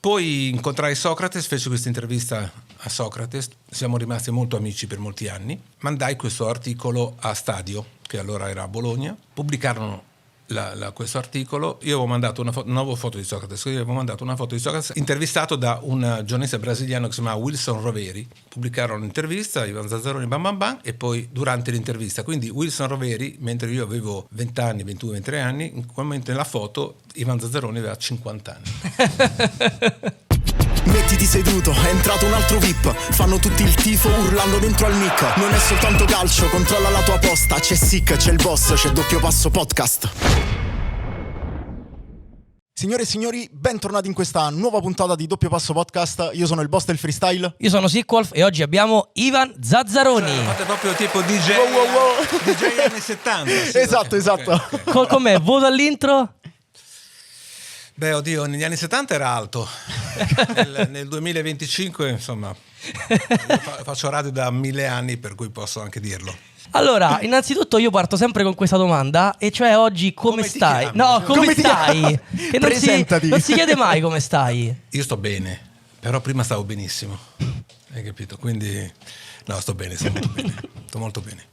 Poi incontrai Socrate, feci questa intervista a Socrate, siamo rimasti molto amici per molti anni. Mandai questo articolo a Stadio, che allora era a Bologna. Pubblicarono questo articolo. Io avevo mandato una nuova foto di Socrate, avevo mandato una foto di Socrate intervistato da un giornalista brasiliano che si chiama Wilson Roveri. Pubblicarono l'intervista, Ivan Zazzaroni, bam bam bam, e poi durante l'intervista, quindi Wilson Roveri, mentre io avevo 20 anni, 21, 23 anni, in quel momento nella foto Ivan Zazzaroni aveva 50 anni. Mettiti seduto, è entrato un altro VIP. Fanno tutti il tifo urlando dentro al mic. Non è soltanto calcio, controlla la tua posta. C'è Sick, c'è il boss, c'è Doppio Passo Podcast. Signore e signori, bentornati in questa nuova puntata di Doppio Passo Podcast. Io sono il boss del freestyle. Io sono Sickwolf e oggi abbiamo Ivan Zazzaroni. Fate proprio tipo DJ, DJ anni 70. Sì, esatto, okay, esatto. Okay. Com'è? Voto all'intro? Beh, oddio, negli anni 70 era alto. Nel 2025, insomma, io faccio radio da 1000 anni, per cui posso anche dirlo. Allora, innanzitutto io parto sempre con questa domanda, e cioè oggi come stai? No, come stai? Che non si chiede mai come stai. Io sto bene, però prima stavo benissimo. Hai capito? Quindi no, sto bene, sto molto bene. Sto molto bene.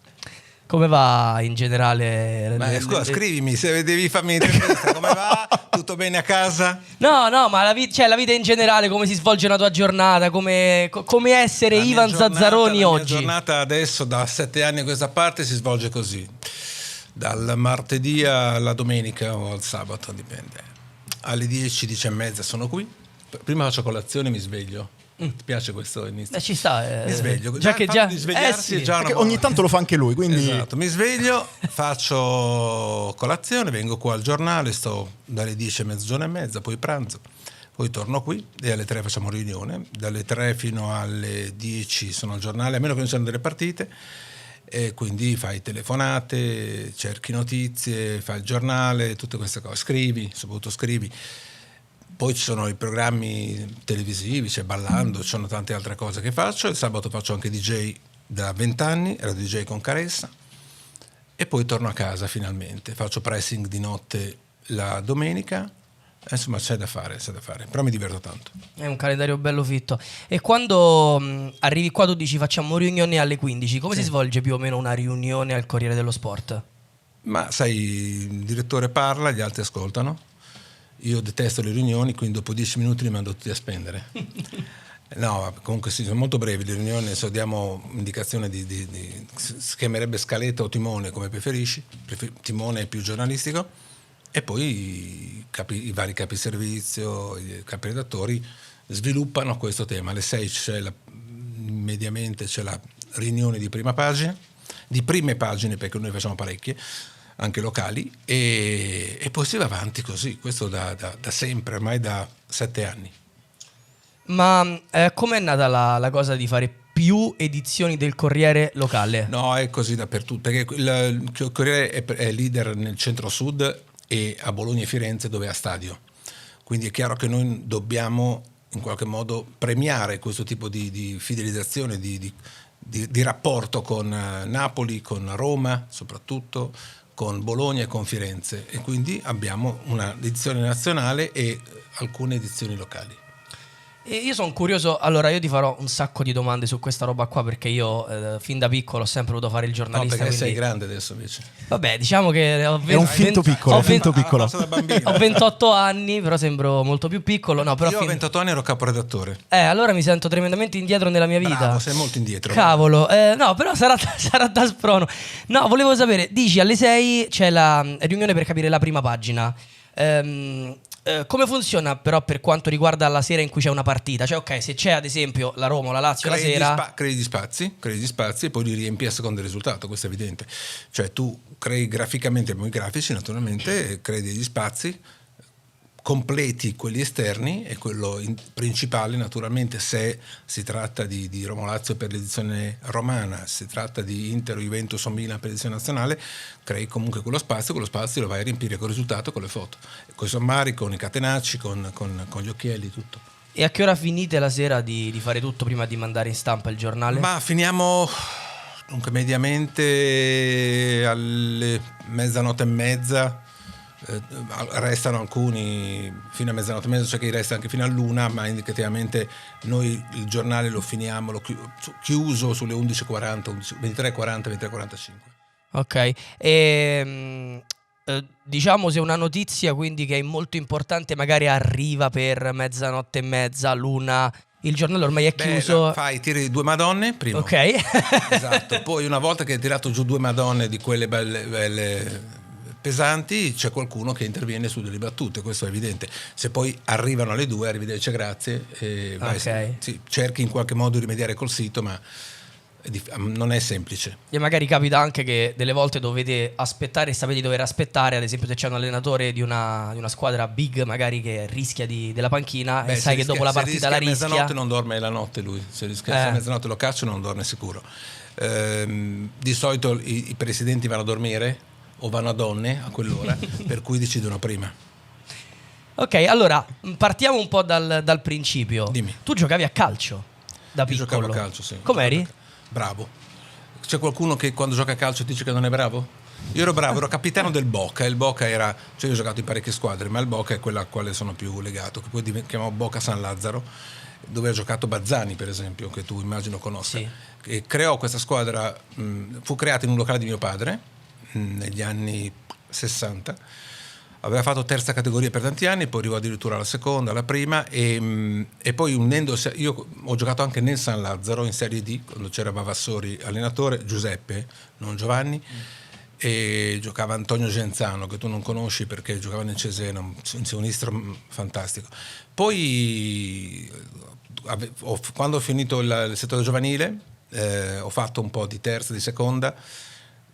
Come va in generale? Beh, scusa, scrivimi se devi farmi un'intervista. Come va? Tutto bene a casa? No, ma la vita in generale, come si svolge una tua giornata? Come essere Ivan Zazzaroni oggi? La mia giornata adesso, da 7 anni a questa parte, si svolge così. Dal martedì alla domenica o al sabato, dipende. Alle 10, 10 e mezza sono qui. Prima faccio colazione e mi sveglio. Ti piace questo inizio? Ci sta. Mi sveglio. Già che già di svegliarsi sì. è già una ogni tanto lo fa anche lui, quindi esatto. Mi sveglio, faccio colazione, vengo qua al giornale, sto dalle 10 a mezzogiorno e mezza, poi pranzo, poi torno qui e alle 3 facciamo riunione. Dalle 3 fino alle 10 sono al giornale, a meno che non siano delle partite, e quindi fai telefonate, cerchi notizie, fai il giornale, tutte queste cose, scrivi, soprattutto scrivi. Poi ci sono i programmi televisivi, c'è Ballando, ci sono tante altre cose che faccio. Il sabato faccio anche DJ da 20 anni, ero DJ con Caressa, e poi torno a casa finalmente. Faccio pressing di notte la domenica, insomma c'è da fare, però mi diverto tanto. È un calendario bello fitto. E quando arrivi qua tu dici facciamo riunione alle 15, come si svolge più o meno una riunione al Corriere dello Sport? Ma sai, il direttore parla, gli altri ascoltano. Io detesto le riunioni, quindi dopo 10 minuti li mando tutti a spendere. No, comunque sì, sono molto brevi le riunioni, diamo indicazione si chiamerebbe scaletta o timone, come preferisci. Timone è più giornalistico, e poi i vari capi servizio, i capi redattori sviluppano questo tema. Alle 6 mediamente c'è la riunione di prima pagina, di prime pagine, perché noi facciamo parecchie, anche locali, e poi si va avanti così, questo da sempre, ormai da 7 anni. Ma com'è nata la cosa di fare più edizioni del Corriere locale? No, è così dappertutto, perché il Corriere è leader nel centro-sud e a Bologna e Firenze, dove ha Stadio. Quindi è chiaro che noi dobbiamo in qualche modo premiare questo tipo di fidelizzazione, di rapporto con Napoli, con Roma soprattutto, con Bologna e con Firenze, e quindi abbiamo una edizione nazionale e alcune edizioni locali. E io sono curioso, allora io ti farò un sacco di domande su questa roba qua, perché io fin da piccolo ho sempre voluto fare il giornalista. No, perché quindi... sei grande adesso invece. Vabbè, diciamo che ho è un finto piccolo, ho finto piccolo. Ho 28 anni, però sembro molto più piccolo. No, però io a 28 anni ero caporedattore. Allora mi sento tremendamente indietro nella mia vita. Bravo, sei molto indietro. Cavolo, no, però sarà da sprono. No, volevo sapere, dici alle 6 c'è la riunione per capire la prima pagina. Come funziona però per quanto riguarda la sera in cui c'è una partita? Cioè, ok, se c'è ad esempio la Roma o la Lazio la sera, crei gli spazi e poi li riempi a seconda del risultato, questo è evidente. Cioè tu crei graficamente, abbiamo i grafici naturalmente, crei degli spazi, completi quelli esterni, e quello principale naturalmente, se si tratta di Roma Lazio per l'edizione romana, se si tratta di Inter o Juventus o Milan per l'edizione nazionale, crei comunque quello spazio lo vai a riempire col risultato, con le foto, con i sommari, con i catenacci, con gli occhielli, tutto. E a che ora finite la sera di fare tutto prima di mandare in stampa il giornale? Ma finiamo mediamente alle mezzanotte e mezza, Restano alcuni fino a mezzanotte e mezza, c'è chi resta anche fino all'una, ma indicativamente noi il giornale lo finiamo, chiuso sulle 11:40, 23:40, 23:45. Ok, diciamo, se una notizia quindi che è molto importante magari arriva per mezzanotte e mezza, l'una, il giornale ormai è chiuso. Tiri 2 Madonne prima. Ok. Esatto. Poi una volta che hai tirato giù 2 Madonne di quelle belle pesanti, c'è qualcuno che interviene su delle battute, questo è evidente. Se poi arrivano alle 2, arrivederci, grazie, cerchi in qualche modo di rimediare col sito, ma non è semplice. E magari capita anche che delle volte dovete aspettare e sapete di dover aspettare, ad esempio se c'è un allenatore di una squadra big magari che rischia della panchina, e sai che dopo la partita la rischia. Mezzanotte non dorme la notte lui, se rischia a mezzanotte lo caccia non dorme sicuro. Di solito i presidenti vanno a dormire o vanno a donne a quell'ora, per cui decidono prima. Ok, allora partiamo un po' dal principio. Dimmi. Tu giocavi a calcio da piccolo? Io giocavo a calcio, sì. Com'eri? Bravo. C'è qualcuno che quando gioca a calcio dice che non è bravo? Io ero bravo, ero capitano del Boca. Il Boca era, io ho giocato in parecchie squadre, ma il Boca è quella a quale sono più legato, che poi chiamavo Boca San Lazzaro, dove ha giocato Bazzani, per esempio, che tu immagino conosca. Sì. E creò questa squadra, fu creata in un locale di mio padre negli anni 60. Aveva fatto terza categoria per tanti anni, poi arrivò addirittura alla seconda, alla prima, e poi unendosi, io ho giocato anche nel San Lazzaro in Serie D, quando c'era Vavassori allenatore, Giuseppe, non Giovanni, e giocava Antonio Genzano, che tu non conosci perché giocava nel Cesena, un sinistro fantastico. Poi quando ho finito il settore giovanile, ho fatto un po' di terza, di seconda,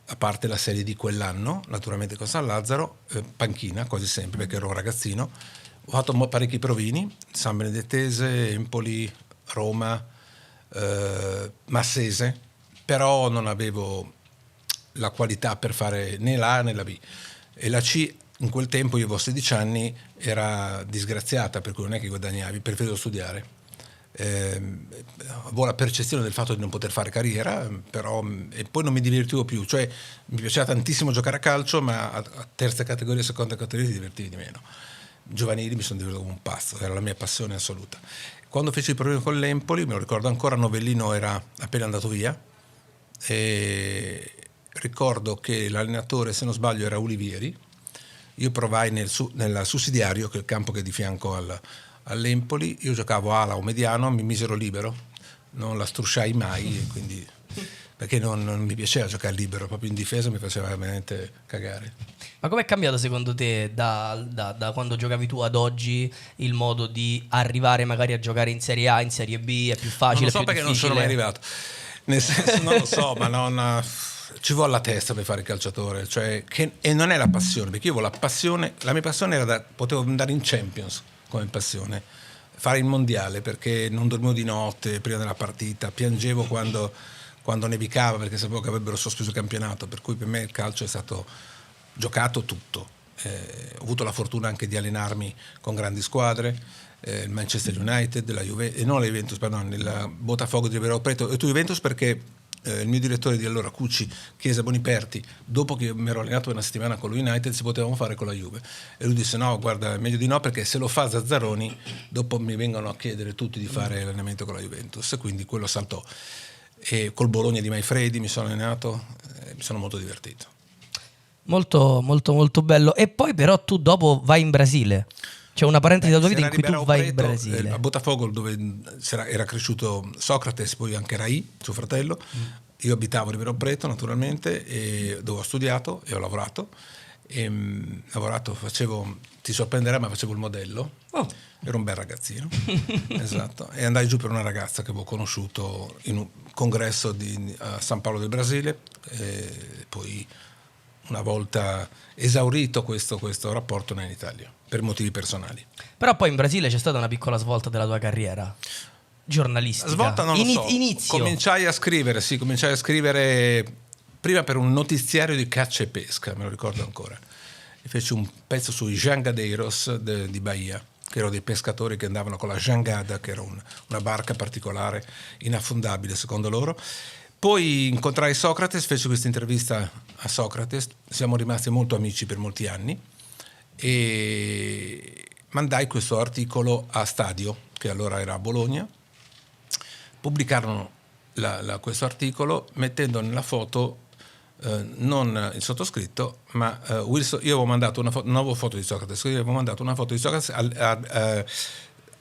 a parte la Serie di quell'anno, naturalmente con San Lazzaro, panchina quasi sempre perché ero un ragazzino. Ho fatto parecchi provini, San Benedettese, Empoli, Roma, Massese, però non avevo la qualità per fare né la A né la B. E la C, in quel tempo, io avevo 16 anni, era disgraziata, per cui non è che guadagnavi, preferivo studiare. Avevo la percezione del fatto di non poter fare carriera, però, e poi non mi divertivo più, cioè mi piaceva tantissimo giocare a calcio, ma a terza categoria, seconda categoria ti divertivi di meno. Giovanili mi sono divertito come un pazzo, era la mia passione assoluta. Quando feci il problema con l'Empoli, me lo ricordo ancora, Novellino era appena andato via, e ricordo che l'allenatore, se non sbaglio, era Ulivieri. Io provai nel sussidiario, che è il campo che è di fianco all'Empoli, io giocavo ala o mediano, mi misero libero, non la strusciai mai, quindi, perché non mi piaceva giocare libero, proprio in difesa mi faceva veramente cagare. Ma com'è cambiato secondo te da quando giocavi tu ad oggi il modo di arrivare magari a giocare in Serie A, in Serie B? È più facile? Non lo so, perché non sono mai arrivato, nel senso, non lo so, ma ci vuole la testa per fare il calciatore, cioè, e non è la passione, perché io avevo la passione, la mia passione era potevo andare in Champions come passione, fare il mondiale, perché non dormivo di notte prima della partita, piangevo quando nevicava perché sapevo che avrebbero sospeso il campionato, per cui per me il calcio è stato giocato tutto. Ho avuto la fortuna anche di allenarmi con grandi squadre, il Manchester United, la Juventus, non la Juventus, pardon, il Botafogo di Ribeirão Preto, e tu Juventus perché il mio direttore di allora, Cucci, chiese a Boniperti, dopo che mi ero allenato una settimana con lo United, se potevamo fare con la Juve, e lui disse no, guarda, è meglio di no, perché se lo fa Zazzaroni dopo mi vengono a chiedere tutti di fare l'allenamento con la Juventus, e quindi quello saltò. E col Bologna di Maifredi mi sono allenato, mi sono molto divertito. Molto molto molto bello. E poi però tu dopo vai in Brasile. C'è una parentesi della tua vita in cui tu vai in Brasile. A Botafogo, dove era cresciuto Socrates, poi anche Rai, suo fratello. Io abitavo a Ribeirão Preto, naturalmente, e dove ho studiato e ho lavorato. Ti sorprenderà, ma facevo il modello. Oh. Ero un bel ragazzino. Esatto. E andai giù per una ragazza che avevo conosciuto in un congresso a San Paolo del Brasile. E poi, una volta esaurito questo rapporto, in Italia, per motivi personali. Però poi in Brasile c'è stata una piccola svolta della tua carriera giornalistica. Svolta non lo so. Inizio. Cominciai a scrivere prima per un notiziario di caccia e pesca, me lo ricordo ancora. E feci un pezzo sui jangadeiros di Bahia, che erano dei pescatori che andavano con la jangada, che era una barca particolare, inaffondabile secondo loro. Poi incontrai Socrates, feci questa intervista a Socrates, siamo rimasti molto amici per molti anni, e mandai questo articolo a Stadio, che allora era a Bologna. Pubblicarono questo articolo mettendo nella foto non il sottoscritto, ma Wilson. Io avevo mandato una foto di Socrate, io avevo mandato una foto di Socrate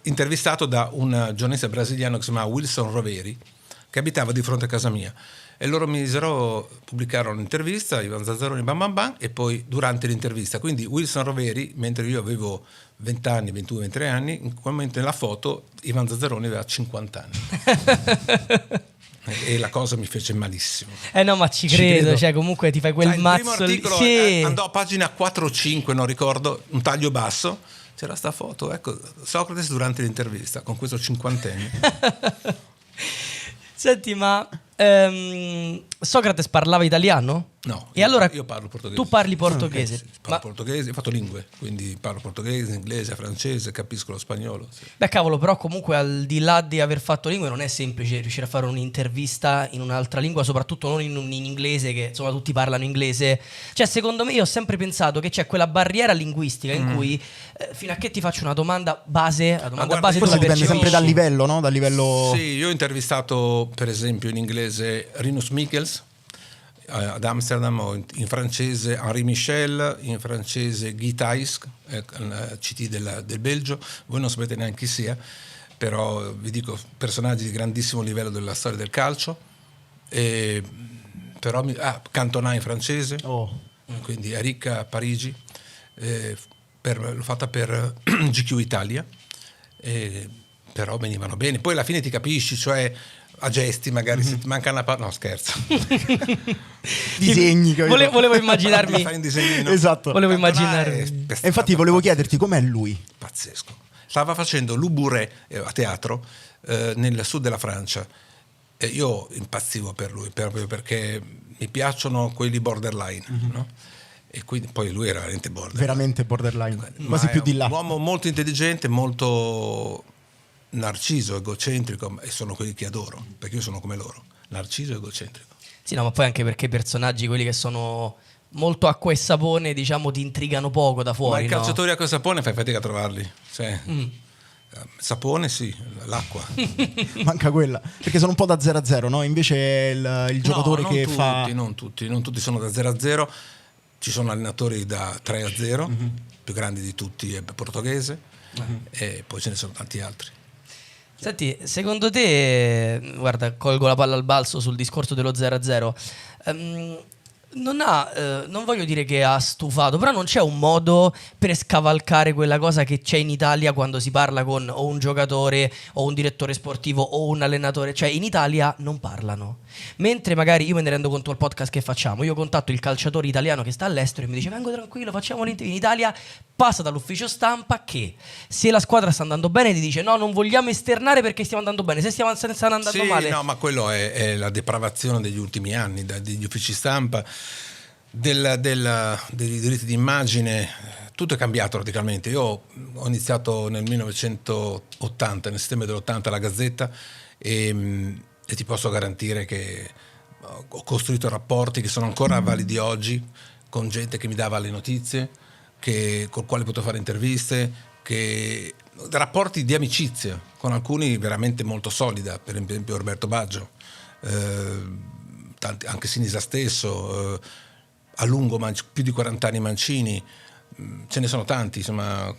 intervistato da un giornalista brasiliano che si chiama Wilson Roveri, che abitava di fronte a casa mia, e loro pubblicarono l'intervista, Ivan Zazzaroni, bam bam bam, e poi durante l'intervista, quindi Wilson Roveri, mentre io avevo 20 anni, 21, 23 anni, in quel momento nella foto Ivan Zazzaroni aveva 50 anni. E la cosa mi fece malissimo. No, ma ci credo. Cioè, comunque ti fai quel mazzo. Il primo articolo sì. Andò a pagina 4 o 5, non ricordo, un taglio basso, c'era sta foto, ecco, Socrate durante l'intervista con questo cinquantenne. Senti, ma Socrate parlava italiano? No, e allora io parlo portoghese. Tu parli portoghese? Sì, parlo portoghese, ho fatto lingue, quindi parlo portoghese, inglese, francese, capisco lo spagnolo. Sì. Beh, cavolo, però comunque al di là di aver fatto lingue non è semplice riuscire a fare un'intervista in un'altra lingua, soprattutto non in inglese, che insomma tutti parlano inglese. Cioè, secondo me, io ho sempre pensato che c'è quella barriera linguistica in cui fino a che ti faccio una domanda base, forse dipende sempre dal livello, no? Dal livello. Sì, io ho intervistato per esempio in inglese Rinus Michels ad Amsterdam, o in francese Henri Michel, in francese Guy Thys, CT del Belgio. Voi non sapete neanche chi sia, però vi dico personaggi di grandissimo livello della storia del calcio. Però Cantona in francese, quindi Eric a Parigi, l'ho fatta per GQ Italia, però venivano bene. Poi alla fine ti capisci, cioè a gesti magari se ti manca una no scherzo. Disegni, volevo immaginarmi. Fai un disegnino. Esatto. Volevo immaginarmi. E infatti volevo chiederti com'è lui. Pazzesco. Stava facendo l'Uburet a teatro nel sud della Francia. E io impazzivo per lui, proprio perché mi piacciono quelli borderline, no? E quindi poi lui era veramente borderline. Quasi più di là. Un uomo molto intelligente, molto narciso, egocentrico, e sono quelli che adoro, perché io sono come loro, narciso e egocentrico. Sì, no, ma poi anche perché i personaggi, quelli che sono molto acqua e sapone, diciamo, ti intrigano poco da fuori. Ma i calciatori acqua e sapone fai fatica a trovarli. Cioè, sapone sì, l'acqua. Manca quella, perché sono un po' da 0-0, no? Invece il giocatore che fa... Non tutti sono da 0-0, ci sono allenatori da 3-0, più grandi di tutti è portoghese, e poi ce ne sono tanti altri. Senti, secondo te, guarda, colgo la palla al balzo sul discorso dello 0-0, non voglio dire che ha stufato, però non c'è un modo per scavalcare quella cosa che c'è in Italia quando si parla con o un giocatore o un direttore sportivo o un allenatore. Cioè in Italia non parlano, mentre magari io me ne rendo conto al podcast che facciamo, io contatto il calciatore italiano che sta all'estero e mi dice vengo tranquillo, facciamo l'intervista. In Italia passa dall'ufficio stampa che se la squadra sta andando bene ti dice no, non vogliamo esternare perché stiamo andando bene, se stiamo andando male. No, ma quello è la depravazione degli ultimi anni, degli uffici stampa, dei diritti d'immagine. Tutto è cambiato radicalmente. Io ho iniziato nel 1980, nel settembre dell'80 la Gazzetta, e ti posso garantire che ho costruito rapporti che sono ancora validi oggi con gente che mi dava le notizie, col quale potevo fare interviste, rapporti di amicizia con alcuni veramente molto solida, per esempio Roberto Baggio, anche Sinisa stesso, a lungo più di 40 anni Mancini, ce ne sono tanti insomma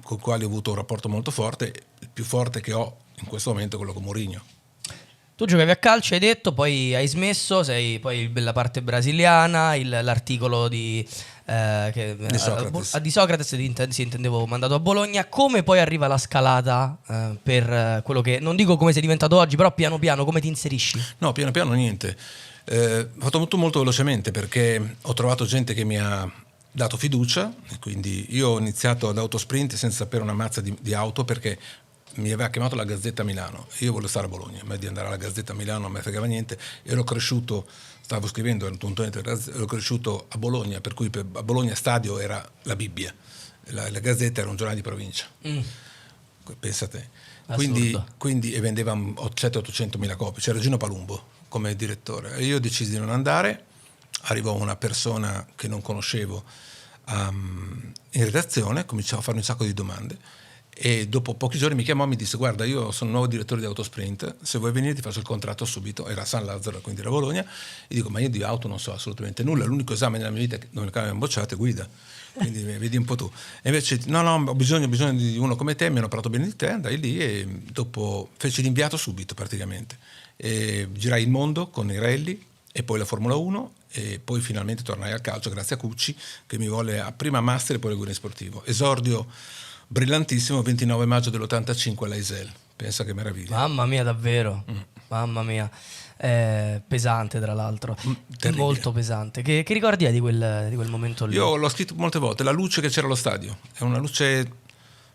con i quali ho avuto un rapporto molto forte. Il più forte che ho in questo momento è quello con Mourinho. Tu giocavi a calcio, hai detto, poi hai smesso, sei poi la parte brasiliana, l'articolo di Socrate intendevo mandato a Bologna. Come poi arriva la scalata per quello che, non dico come sei diventato oggi, però piano piano come ti inserisci? No, piano piano niente. Ho fatto molto velocemente perché ho trovato gente che mi ha dato fiducia, e quindi io ho iniziato ad autosprint senza sapere una mazza di auto, perché mi aveva chiamato la Gazzetta a Milano, io volevo stare a Bologna, a me di andare alla Gazzetta a Milano non mi fregava niente, ero cresciuto, stavo scrivendo, ero cresciuto a Bologna, per cui a Bologna Stadio era la Bibbia, la Gazzetta era un giornale di provincia, pensa te. Quindi e vendeva 700-800 mila copie, c'era Gino Palumbo come direttore, e io decisi di non andare. Arrivò una persona che non conoscevo in redazione, cominciavo a farmi un sacco di domande e dopo pochi giorni mi chiamò e mi disse: guarda, io sono nuovo direttore di Autosprint, se vuoi venire ti faccio il contratto subito. Era a San Lazzaro, quindi era Bologna, e dico: ma io di auto non so assolutamente nulla, l'unico esame nella mia vita dove mi hanno bocciato è guida, quindi vedi un po' tu. E invece no, ho bisogno di uno come te, mi hanno parlato bene di te, andai lì e dopo feci l'inviato subito praticamente, e girai il mondo con i rally e poi la Formula 1 e poi finalmente tornai al calcio grazie a Cucci che mi volle a prima master e poi al guida sportivo. Esordio brillantissimo, 29 maggio dell'85 all'Aisel, pensa che meraviglia. Mamma mia, davvero, mamma mia. Pesante tra l'altro, molto pesante. Che ricordi hai di quel momento lì? Io l'ho scritto molte volte, la luce che c'era allo stadio è una luce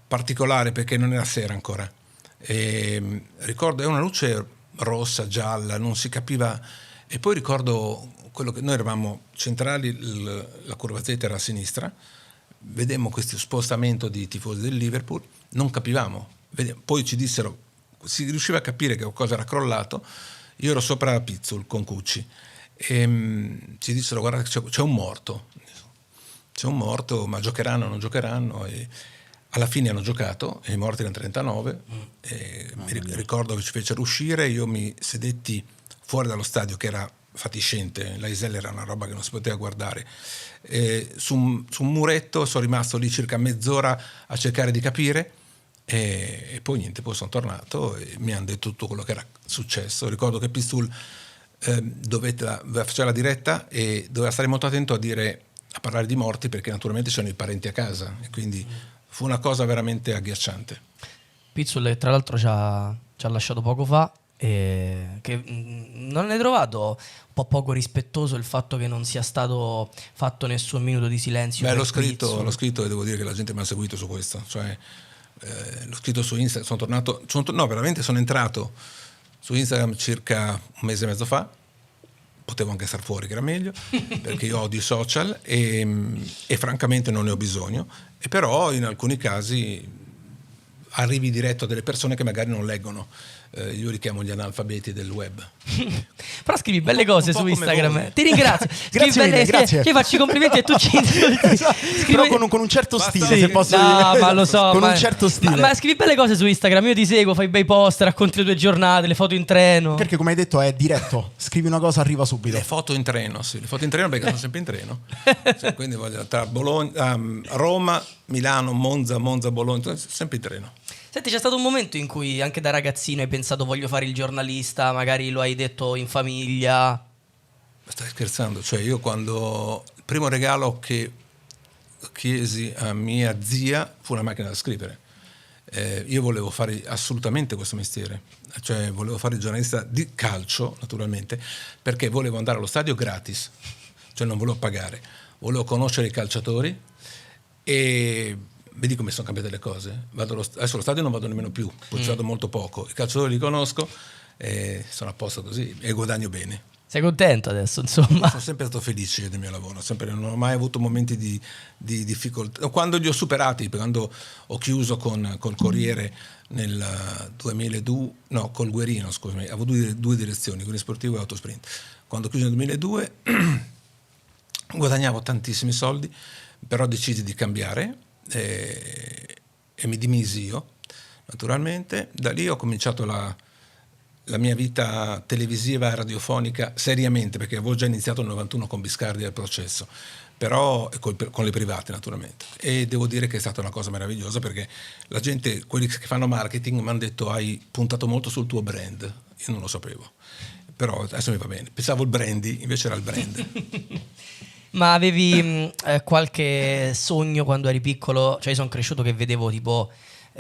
particolare perché non era sera ancora, e ricordo è una luce rossa, gialla, non si capiva. E poi ricordo quello che noi eravamo centrali, la curva Z era a sinistra, vedemmo questo spostamento di tifosi del Liverpool, non capivamo, poi ci dissero, si riusciva a capire che qualcosa era crollato. Io ero sopra Pizzul con Cucci e ci dissero: guarda, c'è un morto, ma giocheranno o non giocheranno? E alla fine hanno giocato e i morti erano 39 e ricordo che ci fecero uscire, io mi sedetti fuori dallo stadio che era fatiscente, l'Aisel era una roba che non si poteva guardare, su un muretto sono rimasto lì circa mezz'ora a cercare di capire e poi niente, poi sono tornato e mi hanno detto tutto quello che era successo. Ricordo che Pizzul faceva la diretta e doveva stare molto attento a parlare di morti perché naturalmente c'erano i parenti a casa e quindi fu una cosa veramente agghiacciante. Pizzul tra l'altro ci ha lasciato poco fa e che non hai trovato un po' poco rispettoso il fatto che non sia stato fatto nessun minuto di silenzio? Beh, l'ho scritto e devo dire che la gente mi ha seguito su questo, cioè l'ho scritto su Instagram, veramente sono entrato su Instagram circa un mese e mezzo fa, potevo anche star fuori che era meglio perché io odio i social e francamente non ne ho bisogno, e però in alcuni casi arrivi diretto a delle persone che magari non leggono. Io li chiamo gli analfabeti del web. Però scrivi belle cose su Instagram. Ti ringrazio. Grazie. Io faccio i complimenti e tu ci insulti. Però con un certo stile, sì, se posso no, dire. ma lo so, con un certo stile. Ma scrivi belle cose su Instagram. Io ti seguo, fai bei post, racconti le tue giornate, le foto in treno. Perché come hai detto è diretto. Scrivi una cosa, arriva subito. Le foto in treno, sì. Le foto in treno perché sono sempre in treno. Cioè, quindi voglio tra Bologna, Roma, Milano, Monza, Bologna, sempre in treno. Senti, c'è stato un momento in cui anche da ragazzino hai pensato voglio fare il giornalista, magari lo hai detto in famiglia? Stai scherzando? Cioè io quando il primo regalo che chiesi a mia zia fu una macchina da scrivere. Io volevo fare assolutamente questo mestiere, cioè volevo fare il giornalista di calcio naturalmente, perché volevo andare allo stadio gratis, cioè non volevo pagare, volevo conoscere i calciatori e vedi come sono cambiate le cose. Adesso allo stadio non vado nemmeno più, poi ci vado molto poco, i calciatori li conosco e sono a posto così e guadagno bene. Sei contento adesso, insomma? Sono sempre stato felice del mio lavoro, non ho mai avuto momenti di difficoltà. Quando li ho superati, quando ho chiuso col Corriere nel 2002, no, col Guerino, scusami, avevo due direzioni, Guerino Sportivo e Autosprint. Quando ho chiuso nel 2002 guadagnavo tantissimi soldi, però decisi di cambiare e mi dimisi io, naturalmente. Da lì ho cominciato la mia vita televisiva e radiofonica seriamente, perché avevo già iniziato nel 91 con Biscardi al Processo, però con le private naturalmente, e devo dire che è stata una cosa meravigliosa perché la gente, quelli che fanno marketing mi hanno detto hai puntato molto sul tuo brand, io non lo sapevo, però adesso mi va bene, pensavo il brandy, invece era il brand. Ma avevi qualche sogno quando eri piccolo? Cioè io sono cresciuto che vedevo tipo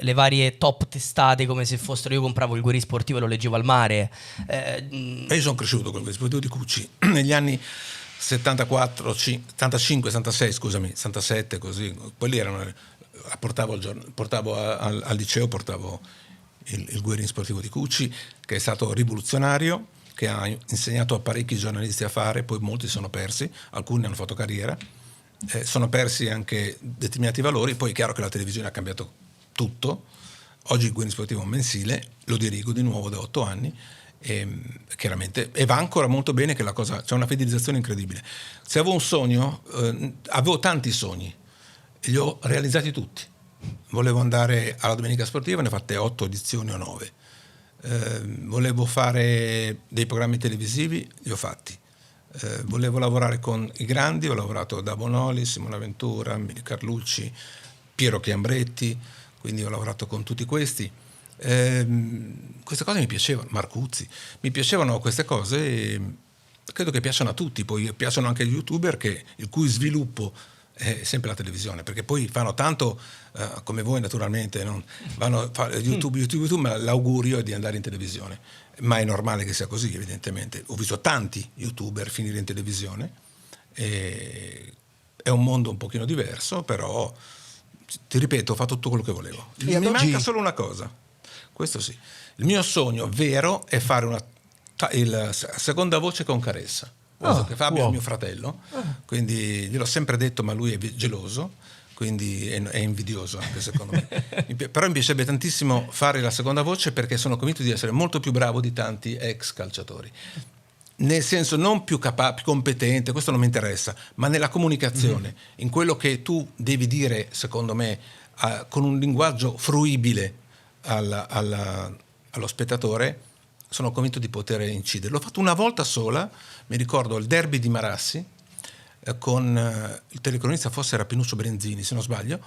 le varie top testate come se fossero, io compravo il Guerri Sportivo e lo leggevo al mare. Io sono cresciuto con il Guerri Sportivo di Cucci negli anni 74, 75, 76, scusami, 77, così. Quelli erano, portavo al liceo, portavo il Guerri Sportivo di Cucci, che è stato rivoluzionario, che ha insegnato a parecchi giornalisti a fare, poi molti sono persi, alcuni hanno fatto carriera, sono persi anche determinati valori. Poi è chiaro che la televisione ha cambiato tutto. Oggi il Guerri Sportivo è un mensile, lo dirigo di nuovo da 8 anni chiaramente, e va ancora molto bene, che la cosa, c'è una fidelizzazione incredibile. Se avevo un sogno, avevo tanti sogni, e li ho realizzati tutti. Volevo andare alla Domenica Sportiva, ne ho fatte 8 edizioni o 9. Volevo fare dei programmi televisivi, li ho fatti. Volevo lavorare con i grandi, ho lavorato da Bonoli, Simona Ventura, Mili Carlucci, Piero Chiambretti, quindi ho lavorato con tutti questi. Queste cose mi piacevano, Marcuzzi, mi piacevano queste cose e credo che piacciono a tutti, poi piacciono anche agli youtuber il cui sviluppo è sempre la televisione, perché poi fanno tanto come voi naturalmente, non vanno a YouTube, ma l'augurio è di andare in televisione, ma è normale che sia così, evidentemente. Ho visto tanti youtuber finire in televisione, è un mondo un pochino diverso, però ti ripeto, ho fatto tutto quello che volevo. Mi manca solo una cosa, questo sì, il mio sogno vero è fare la seconda voce con Caressa. Che Fabio è mio fratello, quindi gliel'ho sempre detto, ma lui è geloso, quindi è invidioso anche secondo me. Però mi piacerebbe tantissimo fare la seconda voce, perché sono convinto di essere molto più bravo di tanti ex calciatori. Nel senso, non più più competente, questo non mi interessa, ma nella comunicazione, in quello che tu devi dire, secondo me, con un linguaggio fruibile allo spettatore. Sono convinto di poter incidere. L'ho fatto una volta sola, mi ricordo il derby di Marassi, con il telecronista, forse era Pinuccio Brenzini se non sbaglio,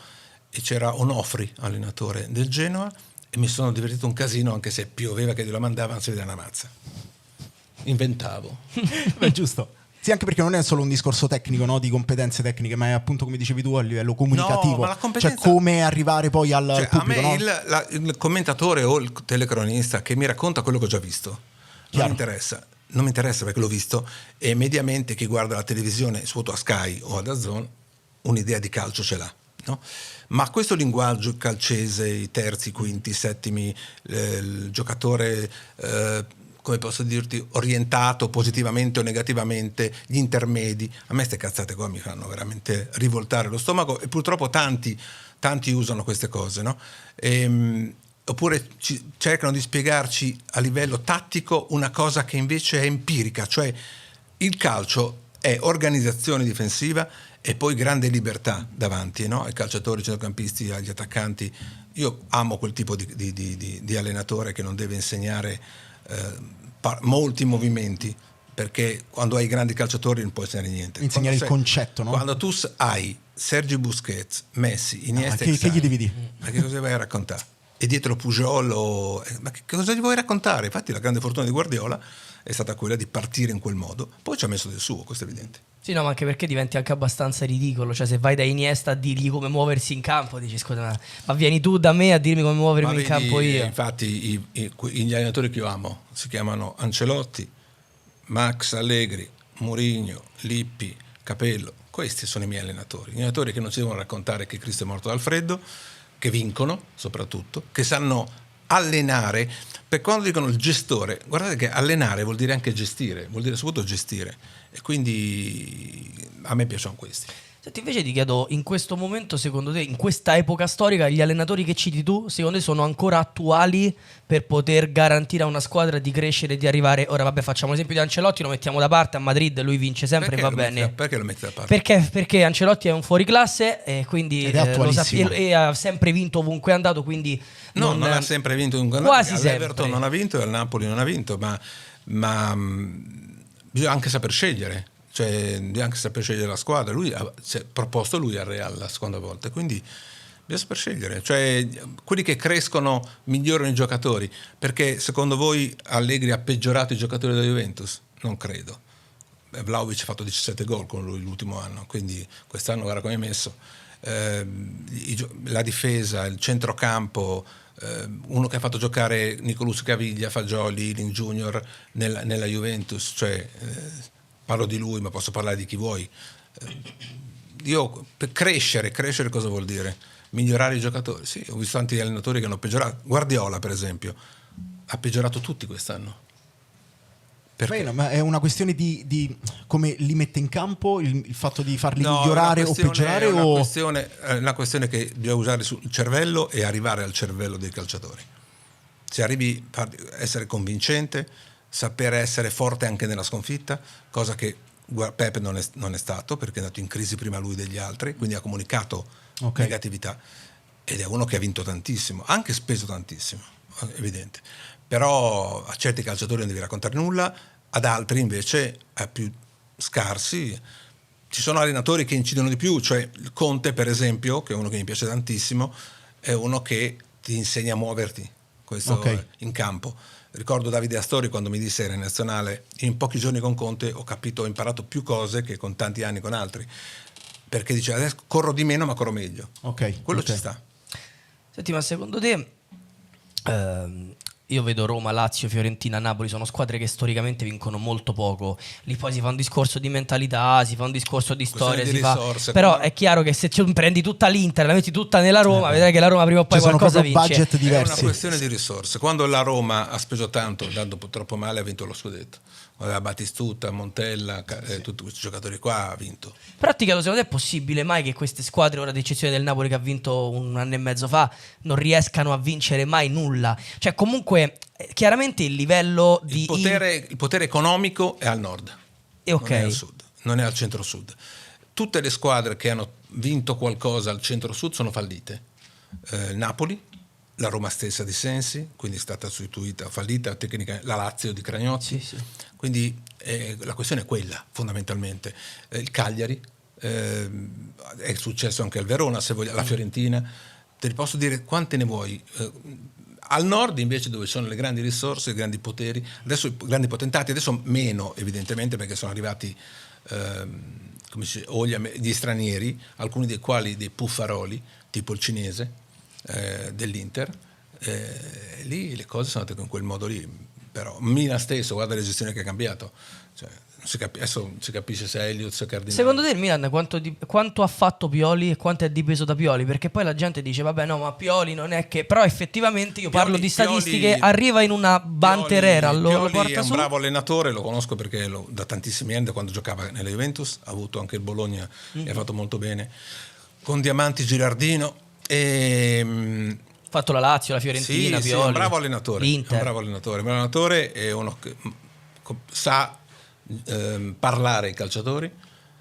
e c'era Onofri, allenatore del Genoa, e mi sono divertito un casino, anche se pioveva che Dio la mandava, non si vedeva una mazza. Inventavo. Beh, giusto. Sì, anche perché non è solo un discorso tecnico, no, di competenze tecniche, ma è appunto, come dicevi tu, a livello comunicativo. No, ma la competenza... Cioè, come arrivare poi al pubblico, a me no? il commentatore o il telecronista che mi racconta quello che ho già visto non mi interessa perché l'ho visto, e mediamente chi guarda la televisione, soprattutto a Sky o ad DAZN, un'idea di calcio ce l'ha, no? Ma questo linguaggio calcese, i terzi, i quinti, i settimi, il giocatore... come posso dirti, orientato positivamente o negativamente, gli intermedi, a me ste cazzate qua mi fanno veramente rivoltare lo stomaco, e purtroppo tanti usano queste cose, no? Oppure cercano di spiegarci a livello tattico una cosa che invece è empirica, cioè il calcio è organizzazione difensiva e poi grande libertà davanti, no? Ai calciatori, ai centrocampisti, agli attaccanti. Io amo quel tipo di allenatore che non deve insegnare molti movimenti, perché quando hai grandi calciatori non puoi insegnare niente. Insegnare il concetto, no? Quando tu hai Sergi Busquets, Messi, Iniesta, che gli devi dire? Ma che cosa vai a raccontare? E dietro Pujol ma che cosa gli vuoi raccontare? Infatti la grande fortuna di Guardiola è stata quella di partire in quel modo, poi ci ha messo del suo, questo è evidente. Sì, no, ma anche perché diventi anche abbastanza ridicolo. Cioè, se vai da Iniesta a dirgli come muoversi in campo, dici scusa, ma vieni tu da me a dirmi come muovermi in campo io. Infatti gli allenatori che io amo si chiamano Ancelotti, Max Allegri, Mourinho, Lippi, Capello. Questi sono i miei allenatori. Gli allenatori che non ci devono raccontare che Cristo è morto dal freddo, che vincono soprattutto, che sanno allenare. Per quando dicono il gestore, guardate che allenare vuol dire anche gestire, vuol dire soprattutto gestire, e quindi a me piacciono questi. Senti, invece ti chiedo, in questo momento, secondo te, in questa epoca storica, gli allenatori che citi tu, secondo te sono ancora attuali per poter garantire a una squadra di crescere e di arrivare? Ora vabbè, facciamo l'esempio di Ancelotti, lo mettiamo da parte, a Madrid lui vince sempre, va bene. Perché lo metti da parte? Perché Ancelotti è un fuoriclasse e quindi ed è attualissimo. e ha sempre vinto ovunque è andato, quindi non ha sempre vinto quasi all'Everton sempre. non ha vinto e al Napoli non ha vinto, ma bisogna anche saper scegliere. Cioè, bisogna anche saper scegliere la squadra. Lui si è proposto al Real la seconda volta, quindi bisogna saper scegliere. Cioè, quelli che crescono migliorano i giocatori. Perché secondo voi Allegri ha peggiorato i giocatori della Juventus? Non credo. Vlahovic ha fatto 17 gol con lui l'ultimo anno, quindi quest'anno guarda come è messo. La difesa, il centrocampo, uno che ha fatto giocare Nicolus Caviglia, Fagioli, Ealing Junior nella Juventus, cioè parlo di lui, ma posso parlare di chi vuoi. Io per crescere cosa vuol dire? Migliorare i giocatori. Sì, ho visto tanti allenatori che hanno peggiorato. Guardiola, per esempio, ha peggiorato tutti quest'anno. Perché? Beh, ma è una questione di come li mette in campo, il fatto di farli migliorare o peggiorare? È una questione che bisogna usare sul cervello e arrivare al cervello dei calciatori. Se arrivi a essere convincente, saper essere forte anche nella sconfitta, cosa che Pepe non è stato, perché è andato in crisi prima lui degli altri, quindi ha comunicato Ok. negatività, ed è uno che ha vinto tantissimo, anche speso tantissimo, evidente. Però a certi calciatori non devi raccontare nulla, ad altri invece, a più scarsi, ci sono allenatori che incidono di più, cioè il Conte per esempio, che è uno che mi piace tantissimo, è uno che ti insegna a muoverti, questo Ok. in campo. Ricordo Davide Astori quando mi disse era in nazionale, in pochi giorni con Conte ho imparato più cose che con tanti anni con altri, perché dice adesso corro di meno ma corro meglio. Ok, Quello ok. ci sta. Senti, ma secondo te, io vedo Roma, Lazio, Fiorentina, Napoli, sono squadre che storicamente vincono molto poco. Lì poi si fa un discorso di mentalità, si fa un discorso di storia, Questione di risorse, però quando- è chiaro che se prendi tutta l'Inter, la metti tutta nella Roma, vedrai che la Roma prima o poi Ci sono qualcosa proprio vince. budget È una diversi. questione di risorse. Quando la Roma ha speso tanto, andando troppo male, ha vinto lo scudetto. Aveva Battistuta, Montella, tutti questi giocatori qua ha vinto. Però ti chiedo, secondo te è possibile mai che queste squadre, ora ad eccezione del Napoli che ha vinto un anno e mezzo fa, non riescano a vincere mai nulla? Cioè comunque, chiaramente il livello di... Il potere economico è al nord, E ok. non è al sud, non è al centro-sud. Tutte le squadre che hanno vinto qualcosa al centro-sud sono fallite. Napoli, la Roma stessa di Sensi, quindi è stata sostituita, fallita tecnica, la Lazio di Cragnotti. Sì, sì. Quindi la questione è quella, fondamentalmente. Il Cagliari, è successo anche al Verona, se vogliamo, la Fiorentina. Te ne posso dire quante ne vuoi. Al nord invece dove sono le grandi risorse, i grandi poteri, adesso i grandi potentati, adesso meno evidentemente perché sono arrivati come si dice, gli stranieri, alcuni dei quali dei puffaroli, tipo il cinese dell'Inter, lì le cose sono andate in quel modo lì. Però Milan stesso, guarda la gestione che ha cambiato, cioè, adesso non si capisce se è Elliott o Cardinale. Secondo te il Milan quanto ha fatto Pioli e quanto è dipeso da Pioli? Perché poi la gente dice vabbè no, ma Pioli non è che... Però effettivamente io parlo di statistiche, arriva in una banterera, lo Pioli porta è un su. bravo allenatore, lo conosco perché da tantissimi anni, da quando giocava nella Juventus, ha avuto anche il Bologna e ha fatto molto bene, con Diamanti, Girardino e... Ha fatto la Lazio, la Fiorentina, Sì, Pioli. è un bravo allenatore. l'Inter. È un bravo allenatore. Un bravo allenatore è uno che sa parlare ai calciatori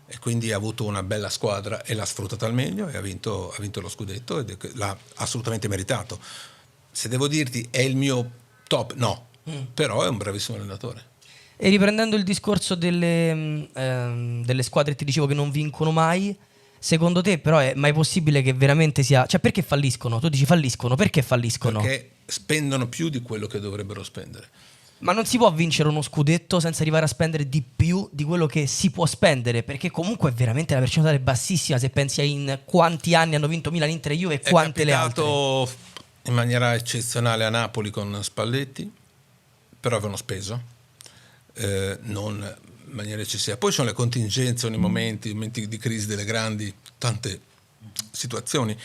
e quindi ha avuto una bella squadra e l'ha sfruttata al meglio e ha vinto lo scudetto ed l'ha assolutamente meritato. Se devo dirti è il mio top, no, però è un bravissimo allenatore. E riprendendo il discorso delle squadre, ti dicevo che non vincono mai. Secondo te però è mai possibile che veramente sia... Cioè perché falliscono? Tu dici falliscono, perché falliscono? Perché spendono più di quello che dovrebbero spendere. Ma non si può vincere uno scudetto senza arrivare a spendere di più di quello che si può spendere, perché comunque è veramente una percentuale bassissima se pensi a in quanti anni hanno vinto Milan, Inter e Juve e quante le È altre. capitato in maniera eccezionale a Napoli con Spalletti, però avevano speso, non in maniera eccessiva. Poi ci sono le contingenze, nei momenti di crisi delle grandi, tante situazioni.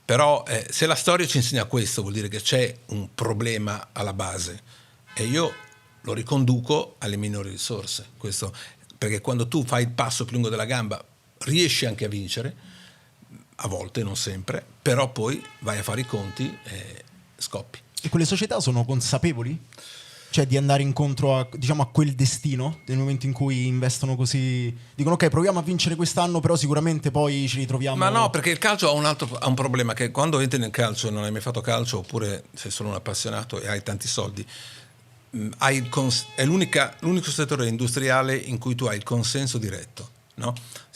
Però se la storia ci insegna questo, vuol dire che c'è un problema alla base e io lo riconduco alle minori risorse. Questo, perché quando tu fai il passo più lungo della gamba riesci anche a vincere, a volte, non sempre, però poi vai a fare i conti e scoppi. E quelle società sono consapevoli? Cioè di andare incontro a, diciamo, a quel destino nel momento in cui investono così, dicono ok, proviamo a vincere quest'anno, però sicuramente poi ci ritroviamo. Ma no, perché il calcio ha un problema, che quando entri nel calcio e non hai mai fatto calcio, oppure sei solo un appassionato e hai tanti soldi, è l'unico settore industriale in cui tu hai il consenso diretto, no?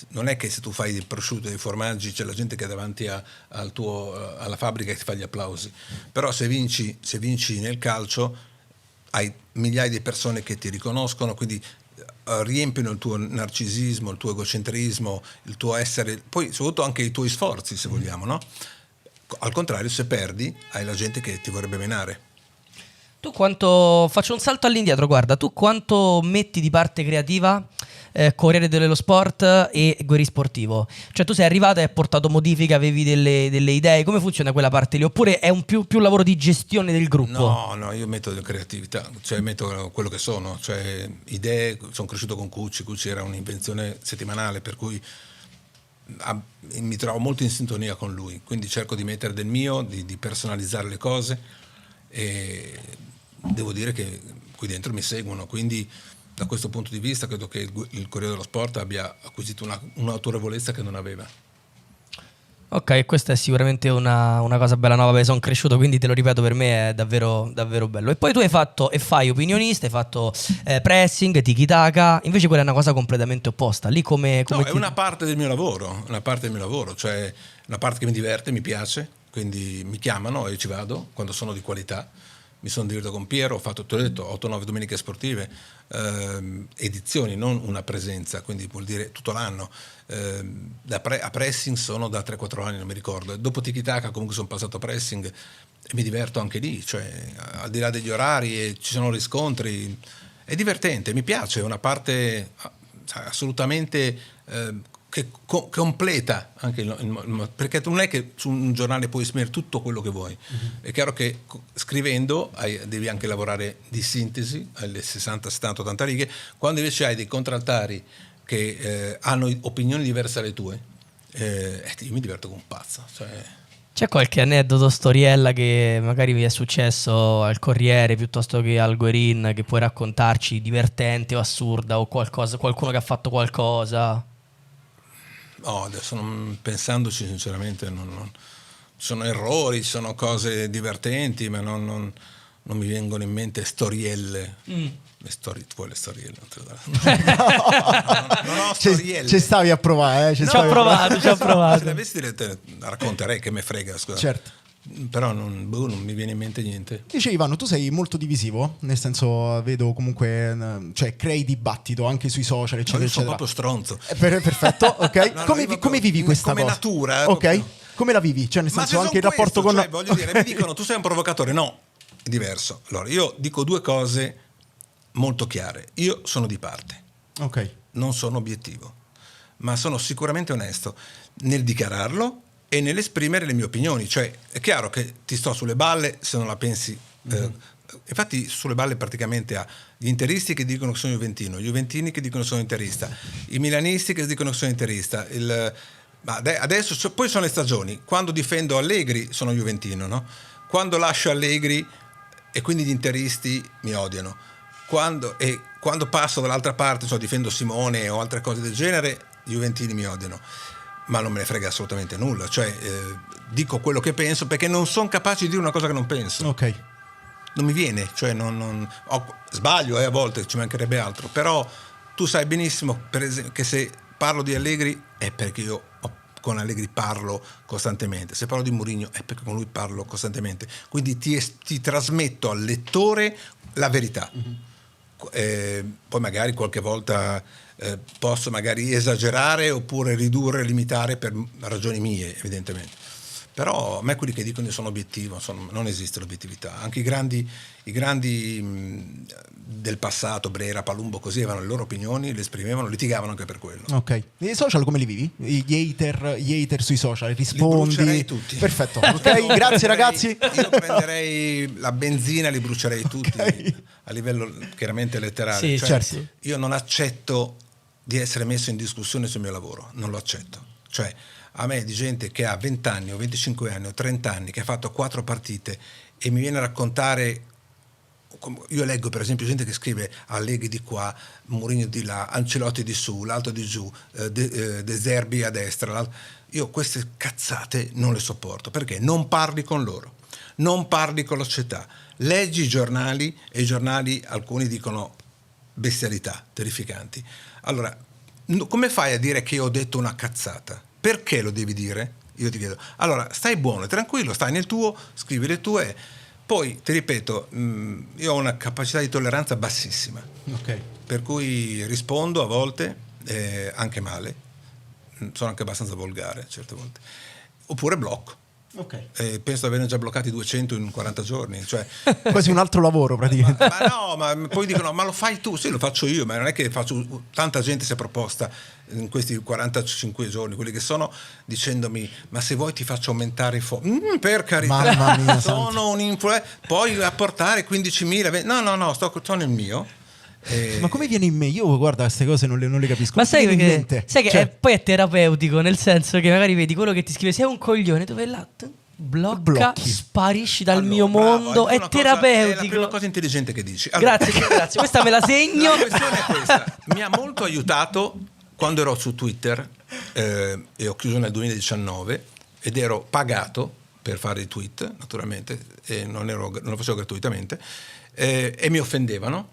Non è che se tu fai del prosciutto e dei formaggi c'è la gente che è davanti alla fabbrica e ti fa gli applausi, però se vinci nel calcio hai migliaia di persone che ti riconoscono, quindi riempiono il tuo narcisismo, il tuo egocentrismo, il tuo essere, poi soprattutto anche i tuoi sforzi, se vogliamo, no? Al contrario, se perdi hai la gente che ti vorrebbe menare. Tu quanto... Faccio un salto all'indietro, guarda, tu quanto metti di parte creativa, Corriere dello Sport e Guerri Sportivo? Cioè tu sei arrivato e hai portato modifiche, avevi delle idee, come funziona quella parte lì? Oppure è un più lavoro di gestione del gruppo? No, io metto della creatività, cioè metto quello che sono, cioè idee. Sono cresciuto con Cucci era un'invenzione settimanale, per cui mi trovo molto in sintonia con lui, quindi cerco di mettere del mio, di personalizzare le cose e devo dire che qui dentro mi seguono, quindi da questo punto di vista credo che il Corriere dello Sport abbia acquisito un'autorevolezza che non aveva. Ok, questa è sicuramente una cosa bella nuova, perché sono cresciuto, quindi te lo ripeto, per me è davvero, davvero bello. E poi tu hai fatto e fai opinionista, hai fatto pressing, tiki-taka, invece quella è una cosa completamente opposta. Lì come No, è ti- una parte del mio lavoro, cioè una parte che mi diverte, mi piace, quindi mi chiamano e ci vado quando sono di qualità. Mi sono divertito con Piero, ho fatto, te l'ho detto, 8-9 domeniche sportive, edizioni, non una presenza, quindi vuol dire tutto l'anno. A pressing sono da 3-4 anni, non mi ricordo. Dopo Tiki Taka comunque sono passato a pressing e mi diverto anche lì, cioè al di là degli orari ci sono riscontri, è divertente, mi piace, è una parte assolutamente che completa anche perché tu non è che su un giornale puoi esprimere tutto quello che vuoi. È chiaro che scrivendo devi anche lavorare di sintesi alle 60, 70, 80 righe, quando invece hai dei contraltari che hanno opinioni diverse dalle tue, io mi diverto come un pazzo, cioè. C'è qualche aneddoto, storiella che magari vi è successo al Corriere piuttosto che al Guerin, che puoi raccontarci, divertente o assurda, o qualcosa, qualcuno che ha fatto qualcosa? No, adesso pensandoci sinceramente sono errori, sono cose divertenti, ma non mi vengono in mente storielle. Le storielle non te lo do. Non ho storielle. Ci stavi a provare, Ci ho provato. Se le avessi dirette racconterei, che me frega, scusa. Certo. Però non mi viene in mente niente. Dicevi Ivano, tu sei molto divisivo, nel senso vedo comunque, cioè crei dibattito anche sui social, eccetera, Io sono eccetera. proprio stronzo. Perfetto, ok. No, come vivi questa come cosa? natura, ok. proprio. Come la vivi? Cioè nel Ma senso se anche il son rapporto questo, con... cioè, voglio dire, mi dicono tu sei un provocatore. No, è diverso. Allora, io dico due cose molto chiare. Io sono di parte. Ok. Non sono obiettivo, ma sono sicuramente onesto nel dichiararlo e nell'esprimere le mie opinioni. Cioè, è chiaro che ti sto sulle balle se non la pensi. Infatti, sulle balle praticamente ha gli interisti che dicono che sono juventino, gli juventini che dicono che sono interista, i milanisti che dicono che sono interista. Ma adesso poi sono le stagioni. Quando difendo Allegri sono juventino, no? Quando lascio Allegri e quindi gli interisti mi odiano. Quando passo dall'altra parte, difendo Simone o altre cose del genere, gli juventini mi odiano. Ma non me ne frega assolutamente nulla, cioè dico quello che penso perché non sono capace di dire una cosa che non penso. Ok. Non mi viene, cioè sbaglio a volte, ci mancherebbe altro, però tu sai benissimo per esempio che se parlo di Allegri è perché io con Allegri parlo costantemente, se parlo di Mourinho è perché con lui parlo costantemente, quindi ti trasmetto al lettore la verità. Poi magari qualche volta posso magari esagerare oppure ridurre, limitare per ragioni mie, evidentemente. Però a me quelli che dicono che sono obiettivo, non esiste l'obiettività. Anche i grandi del passato, Brera, Palumbo, così avevano le loro opinioni, le esprimevano, litigavano anche per quello. Ok. E i social come li vivi? Gli hater sui social, rispondi? Li brucerei tutti. Perfetto, ok, grazie ragazzi. Io prenderei la benzina, li brucerei tutti, Ok. a livello chiaramente letterale. Sì, Cioè, certo. io non accetto di essere messo in discussione sul mio lavoro, non lo accetto. Cioè, a me di gente che ha 20 anni o 25 anni o 30 anni, che ha fatto 4 partite e mi viene a raccontare. Io leggo per esempio gente che scrive Allegri di qua, Mourinho di là, Ancelotti di su, l'altro di giù, De Zerbi a destra. Io queste cazzate non le sopporto perché non parli con loro, non parli con la società, leggi i giornali e i giornali alcuni dicono bestialità terrificanti. Allora, come fai a dire che io ho detto una cazzata? Perché lo devi dire? Io ti chiedo. Allora, stai buono, tranquillo, stai nel tuo, scrivi le tue. Poi, ti ripeto, io ho una capacità di tolleranza bassissima, Ok. per cui rispondo a volte, anche male, sono anche abbastanza volgare certe volte, oppure blocco. Ok. Penso di averne già bloccati 200 in 40 giorni. Cioè, Quasi un altro lavoro praticamente. ma poi dicono, ma lo fai tu? Sì, lo faccio io, ma non è che faccio. Tanta gente si è proposta in questi 45 giorni, quelli che sono, dicendomi, ma se vuoi ti faccio aumentare i per carità, Mamma mia, sono un influencer, poi a portare 15.000, no, sto nel mio. Ma come viene in me? Io guarda queste cose non le capisco. Ma sai Come viene in che, mente? sai che Cioè, poi è terapeutico, nel senso che magari vedi quello che ti scrive, sei un coglione, dove là blocca, Blocchi. sparisci dal Allora, mio bravo, mondo, è è una cosa- È la terapeutico. prima cosa intelligente che dici. Allora, Grazie, questa me la segno. la questione è questa. Mi ha molto aiutato quando ero su Twitter e ho chiuso nel 2019 ed ero pagato per fare i tweet, naturalmente, e non lo facevo gratuitamente, e mi offendevano.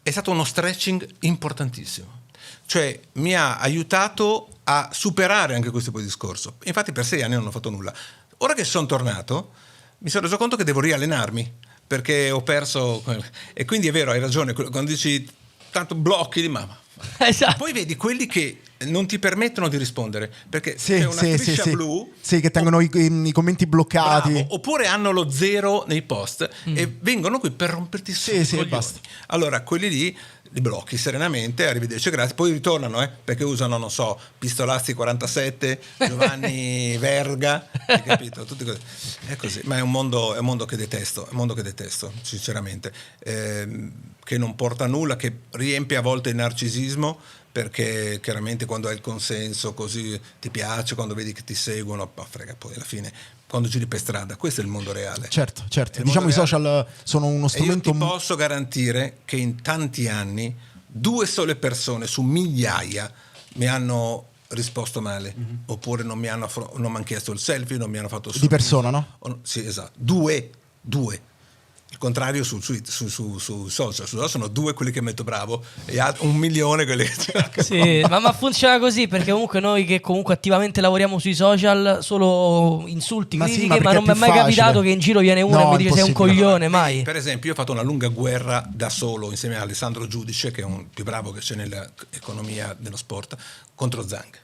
È stato uno stretching importantissimo, cioè mi ha aiutato a superare anche questo tipo di discorso. Infatti per 6 anni non ho fatto nulla. Ora che sono tornato mi sono reso conto che devo riallenarmi, perché ho perso, e quindi è vero, hai ragione quando dici tanto blocchi di mamma. Esatto. Poi vedi quelli che non ti permettono di rispondere, perché Sì, c'è una striscia blu. Sì, che tengono i commenti bloccati. Bravo, oppure hanno lo 0 nei post e vengono qui per romperti su i coglioni. basta. Allora quelli lì li blocchi serenamente, arrivederci, grazie, poi ritornano perché usano, non so, Pistolazzi 47, Giovanni Verga, hai capito? Tutti così. È così, ma è un mondo che detesto, sinceramente, che non porta a nulla, che riempie a volte il narcisismo, perché chiaramente quando hai il consenso così ti piace, quando vedi che ti seguono, frega, poi alla fine quando giri per strada, questo è il mondo reale. Certo. Il Diciamo mondo i social sono uno e io strumento... ti posso garantire che in tanti anni 2 sole persone su migliaia mi hanno risposto male, oppure non mi hanno chiesto il selfie, non mi hanno fatto Di persona, no? Sì, esatto, 2. Il contrario su social sono 2 quelli che metto bravo e 1 milione quelli che Sì, ma funziona così, perché comunque noi che comunque attivamente lavoriamo sui social, solo insulti, Ma sì, critiche, ma ma non mi è perché mai è facile. capitato che in giro viene uno No, e mi dice sei un impossibile. coglione, mai. Per esempio, io ho fatto una lunga guerra da solo insieme a Alessandro Giudice, che è un più bravo che c'è nell'economia dello sport, contro Zhang.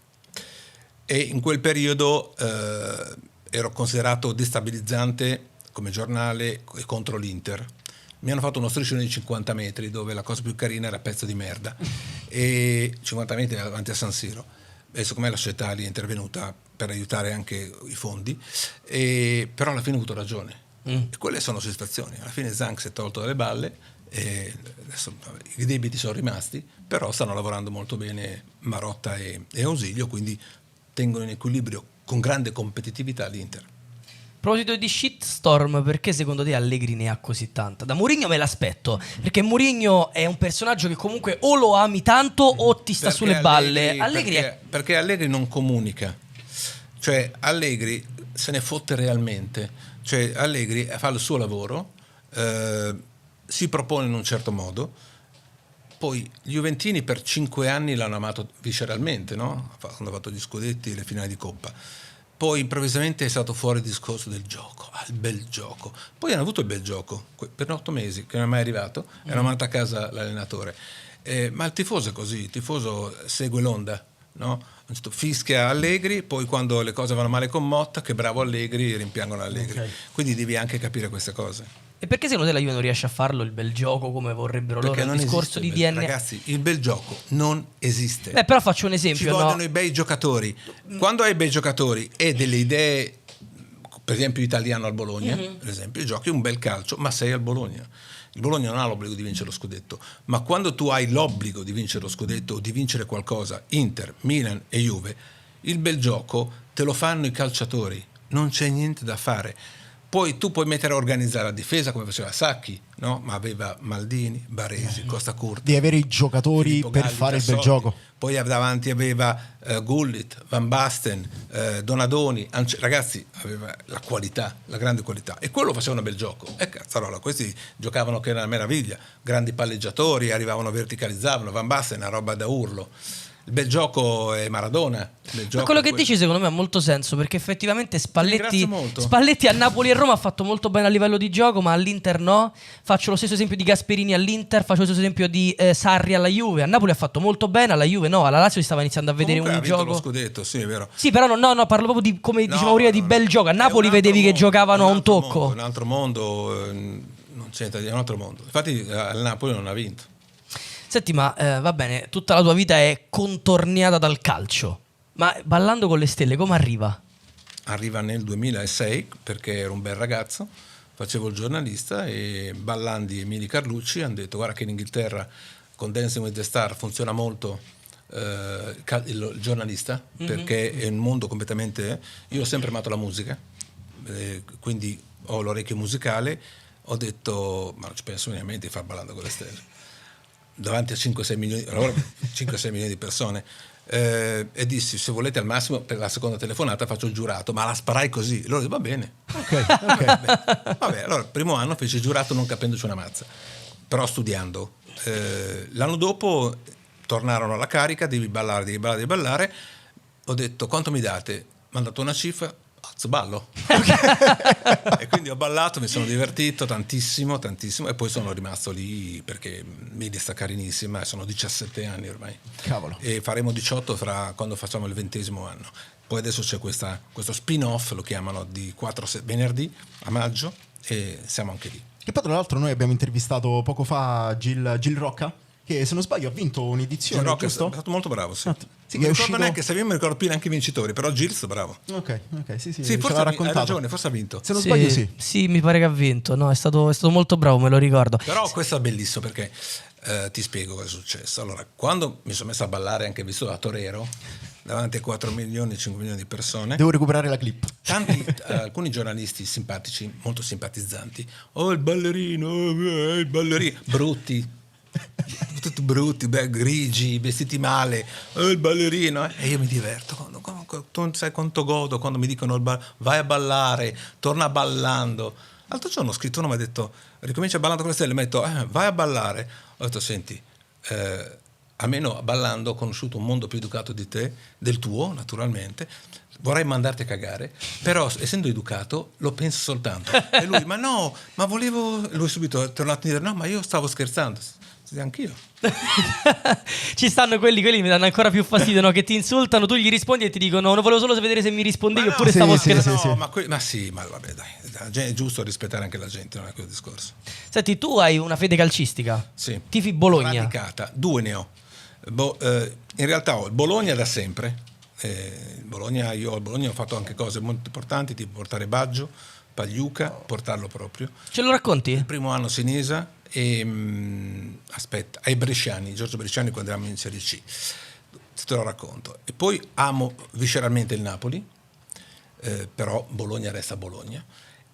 E in quel periodo ero considerato destabilizzante come giornale contro l'Inter. Mi hanno fatto uno striscione di 50 metri dove la cosa più carina era pezzo di merda, e 50 metri davanti a San Siro. E secondo me la società lì è intervenuta per aiutare anche i fondi, però alla fine ho avuto ragione. E quelle sono situazioni. Alla fine Zhang si è tolto dalle balle e adesso i debiti sono rimasti, però stanno lavorando molto bene Marotta e Ausilio, quindi tengono in equilibrio con grande competitività l'Inter. A proposito di shitstorm, perché secondo te Allegri ne ha così tanta? Da Mourinho me l'aspetto, perché Mourinho è un personaggio che comunque o lo ami tanto o ti sta Perché sulle balle. Allegri perché Allegri non comunica, cioè Allegri se ne fotte realmente, cioè Allegri fa il suo lavoro, si propone in un certo modo. Poi gli Juventini per 5 anni l'hanno amato visceralmente, no? Quando ha fatto gli scudetti e le finali di Coppa. Poi improvvisamente è stato fuori il discorso del gioco, il bel gioco. Poi hanno avuto il bel gioco per 8 mesi, che non è mai arrivato, e hanno mandato a casa l'allenatore. Ma il tifoso è così, il tifoso segue l'onda, no? Fischia Allegri, poi quando le cose vanno male con Motta, che bravo Allegri, rimpiangono Allegri. Okay. Quindi devi anche capire queste cose. E perché secondo te la Juve non riesce a farlo il bel gioco come vorrebbero Perché loro? Il non discorso esiste di DNA. Ragazzi, il bel gioco non esiste. Però faccio un Ci esempio, vogliono no? i bei giocatori. Quando hai bei giocatori e delle idee, per esempio italiano al Bologna, per esempio, giochi un bel calcio, ma sei al Bologna. Il Bologna non ha l'obbligo di vincere lo scudetto, ma quando tu hai l'obbligo di vincere lo scudetto o di vincere qualcosa, Inter, Milan e Juve, il bel gioco te lo fanno i calciatori, non c'è niente da fare. Poi tu puoi mettere a organizzare la difesa come faceva Sacchi, no? Ma aveva Maldini, Baresi, Costa Curta. Di avere i giocatori Filippo per Galli, fare il bel Tassotti. gioco. Poi davanti aveva Gullit, Van Basten, Donadoni, ragazzi, aveva la qualità, la grande qualità, e quello faceva un bel gioco. E cazzarola, questi giocavano che era una meraviglia, grandi palleggiatori, arrivavano, verticalizzavano. Van Basten è una roba da urlo. Il bel gioco è Maradona. Ma quello che dici secondo me ha molto senso, perché effettivamente ringrazio molto. Spalletti a Napoli e Roma ha fatto molto bene a livello di gioco, ma all'Inter no. Faccio lo stesso esempio di Gasperini all'Inter, faccio lo stesso esempio di Sarri alla Juve. A Napoli ha fatto molto bene, alla Juve no, alla Lazio si stava iniziando a vedere Comunque un ha vinto gioco. lo scudetto, sì, è vero. Sì, però no, parlo proprio di, come dicevamo prima, di bel gioco. A È Napoli un altro vedevi che mondo, giocavano a un altro tocco. mondo, un altro mondo, non c'entra, è un altro mondo. Infatti al Napoli non ha vinto. Senti, ma va bene, tutta la tua vita è contorniata dal calcio. Ma Ballando con le stelle come arriva? Arriva nel 2006 perché ero un bel ragazzo, facevo il giornalista e Ballandi e Mili Carlucci hanno detto: guarda che in Inghilterra con Dancing with the Star funziona molto il giornalista, perché è un mondo completamente... Io ho sempre amato la musica, quindi ho l'orecchio musicale, ho detto ma non ci penso minimamente di far Ballando con le stelle. davanti a 5-6 milioni, allora 5-6 milioni di persone, e dissi: se volete al massimo per la seconda telefonata faccio il giurato, ma la sparai così. Loro va bene. Vabbè, allora primo anno feci il giurato non capendoci una mazza, però studiando. L'anno dopo tornarono alla carica, devi ballare. Ho detto: quanto mi date? Mi hanno dato una cifra, ballo. E quindi ho ballato, mi sono divertito tantissimo e poi sono rimasto lì perché Media sta carinissima, sono 17 anni ormai. Cavolo. E faremo 18 quando facciamo il 20° anno. Poi adesso c'è questo spin-off, lo chiamano, di 4 venerdì a maggio, e siamo anche lì. Che poi tra l'altro noi abbiamo intervistato poco fa Gil Rocca, che se non sbaglio ha vinto un'edizione, Gil Rocca giusto? è stato molto bravo, sì. Sì, Non che mi è ricordo uscito... neanche, se io mi ricordo più neanche i vincitori, però Gil è bravo. Ok, sì, Sì, ce forse l'ha hai raccontato. ragione, forse ha vinto. Se non sbaglio sì. Sì, mi pare che ha vinto. No, è stato molto bravo, me lo ricordo. Però questo è bellissimo perché ti spiego cosa è successo. Allora, quando mi sono messo a ballare, anche visto da torero, davanti a 4 milioni, 5 milioni di persone, Devo recuperare la clip. alcuni giornalisti simpatici, molto simpatizzanti, il ballerino, brutti, tutti brutti, grigi, vestiti male, il ballerino, e io mi diverto. Tu sai quanto godo quando mi dicono vai a ballare, torna ballando. L'altro giorno ho scritto, uno mi ha detto: ricomincia ballando con le stelle, mi ha detto vai a ballare. Ho detto: senti, almeno ballando ho conosciuto un mondo più educato di te, del tuo naturalmente, vorrei mandarti a cagare, però essendo educato lo penso soltanto. E lui: ma no, ma volevo... Lui subito è tornato a dire: no, ma io stavo scherzando. Sì, anch'io. Ci stanno quelli mi danno ancora più fastidio, no? Che ti insultano, tu gli rispondi e ti dicono: non volevo solo vedere se mi rispondevi, Ma no, oppure sì, stavo sì, scherzando. sì. Ma vabbè, dai, è giusto rispettare anche la gente, non è quel discorso. Senti, tu hai una fede calcistica. Sì. Tifi Bologna. Radicata, 2 ne ho. In realtà ho il Bologna da sempre. Io al Bologna ho fatto anche cose molto importanti, tipo portare Baggio, Pagliuca, portarlo proprio. Ce lo racconti? Il primo anno Sinisa e ai Bresciani, Giorgio Bresciani, quando eravamo in Serie C. Te lo racconto. E poi amo visceralmente il Napoli, però Bologna resta Bologna.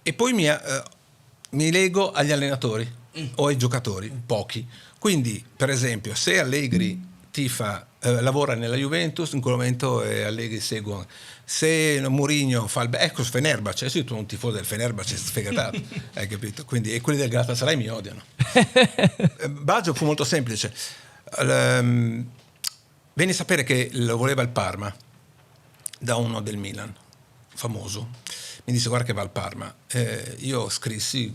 E poi mi lego agli allenatori o ai giocatori, pochi. Quindi, per esempio, se Allegri lavora nella Juventus, in quel momento Allegri segue. Se Mourinho fa ecco Fenerbahce, tu sei un tifoso del Fenerbahce sfegatato, hai capito? Quindi, e quelli del Galatasaray mi odiano. Baggio fu molto semplice. Venni a sapere che lo voleva il Parma da uno del Milan, famoso. Mi disse: guarda che va al Parma. Io scrissi,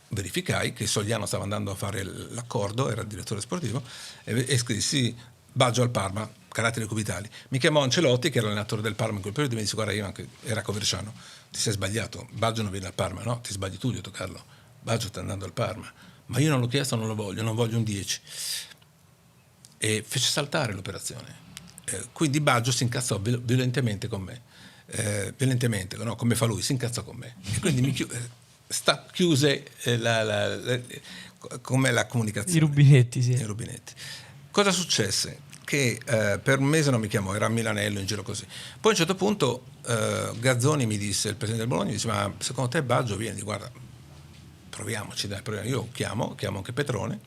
verificai che Sogliano stava andando a fare l'accordo, era il direttore sportivo, e scrissi: Baggio al Parma, caratteri cubitali. Mi chiamò Ancelotti, che era l'allenatore del Parma in quel periodo, e mi disse: guarda, io anche, era Coverciano, ti sei sbagliato, Baggio non viene al Parma. No, ti sbagli tu. Io ho detto: Carlo, Baggio sta andando al Parma, ma io non l'ho chiesto, non voglio un 10. E fece saltare l'operazione. Quindi Baggio si incazzò violentemente con me, no, come fa lui, si incazzò con me, e quindi chiuse come la comunicazione. I rubinetti, sì. I rubinetti. Cosa successe? Che per un mese non mi chiamò, era a Milanello in giro così. Poi a un certo punto Gazzoni mi disse, il presidente del Bologna, mi disse: ma secondo te Baggio vieni? Guarda, proviamoci, dai, proviamo. Io chiamo anche Petrone,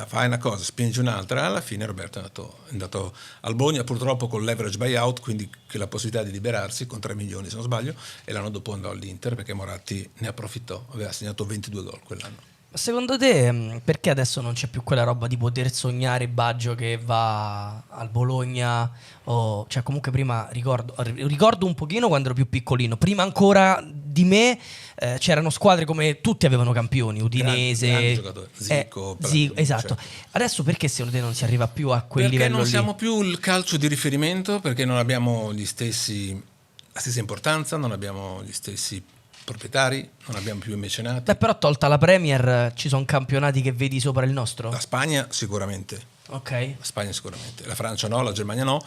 fai una cosa, spingi un'altra. Alla fine Roberto è andato al Bologna, purtroppo con leverage buyout, quindi con la possibilità di liberarsi con 3 milioni se non sbaglio, e l'anno dopo andò all'Inter perché Moratti ne approfittò, aveva segnato 22 gol quell'anno. Ma secondo te perché adesso non c'è più quella roba di poter sognare Baggio che va al Bologna? Cioè, comunque prima ricordo un pochino quando ero più piccolino, prima ancora di me c'erano squadre come tutti avevano campioni, Udinese, grande giocatore, Zico, esatto. Cioè. Adesso perché secondo te non si arriva più a quel perché livello non lì? siamo più il calcio di riferimento, perché non abbiamo la stessa importanza, non abbiamo gli stessi proprietari, non abbiamo più i mecenati. Beh, però tolta la Premier ci sono campionati che vedi sopra il nostro? La Spagna sicuramente. Ok. La Spagna sicuramente. La Francia no, la Germania no.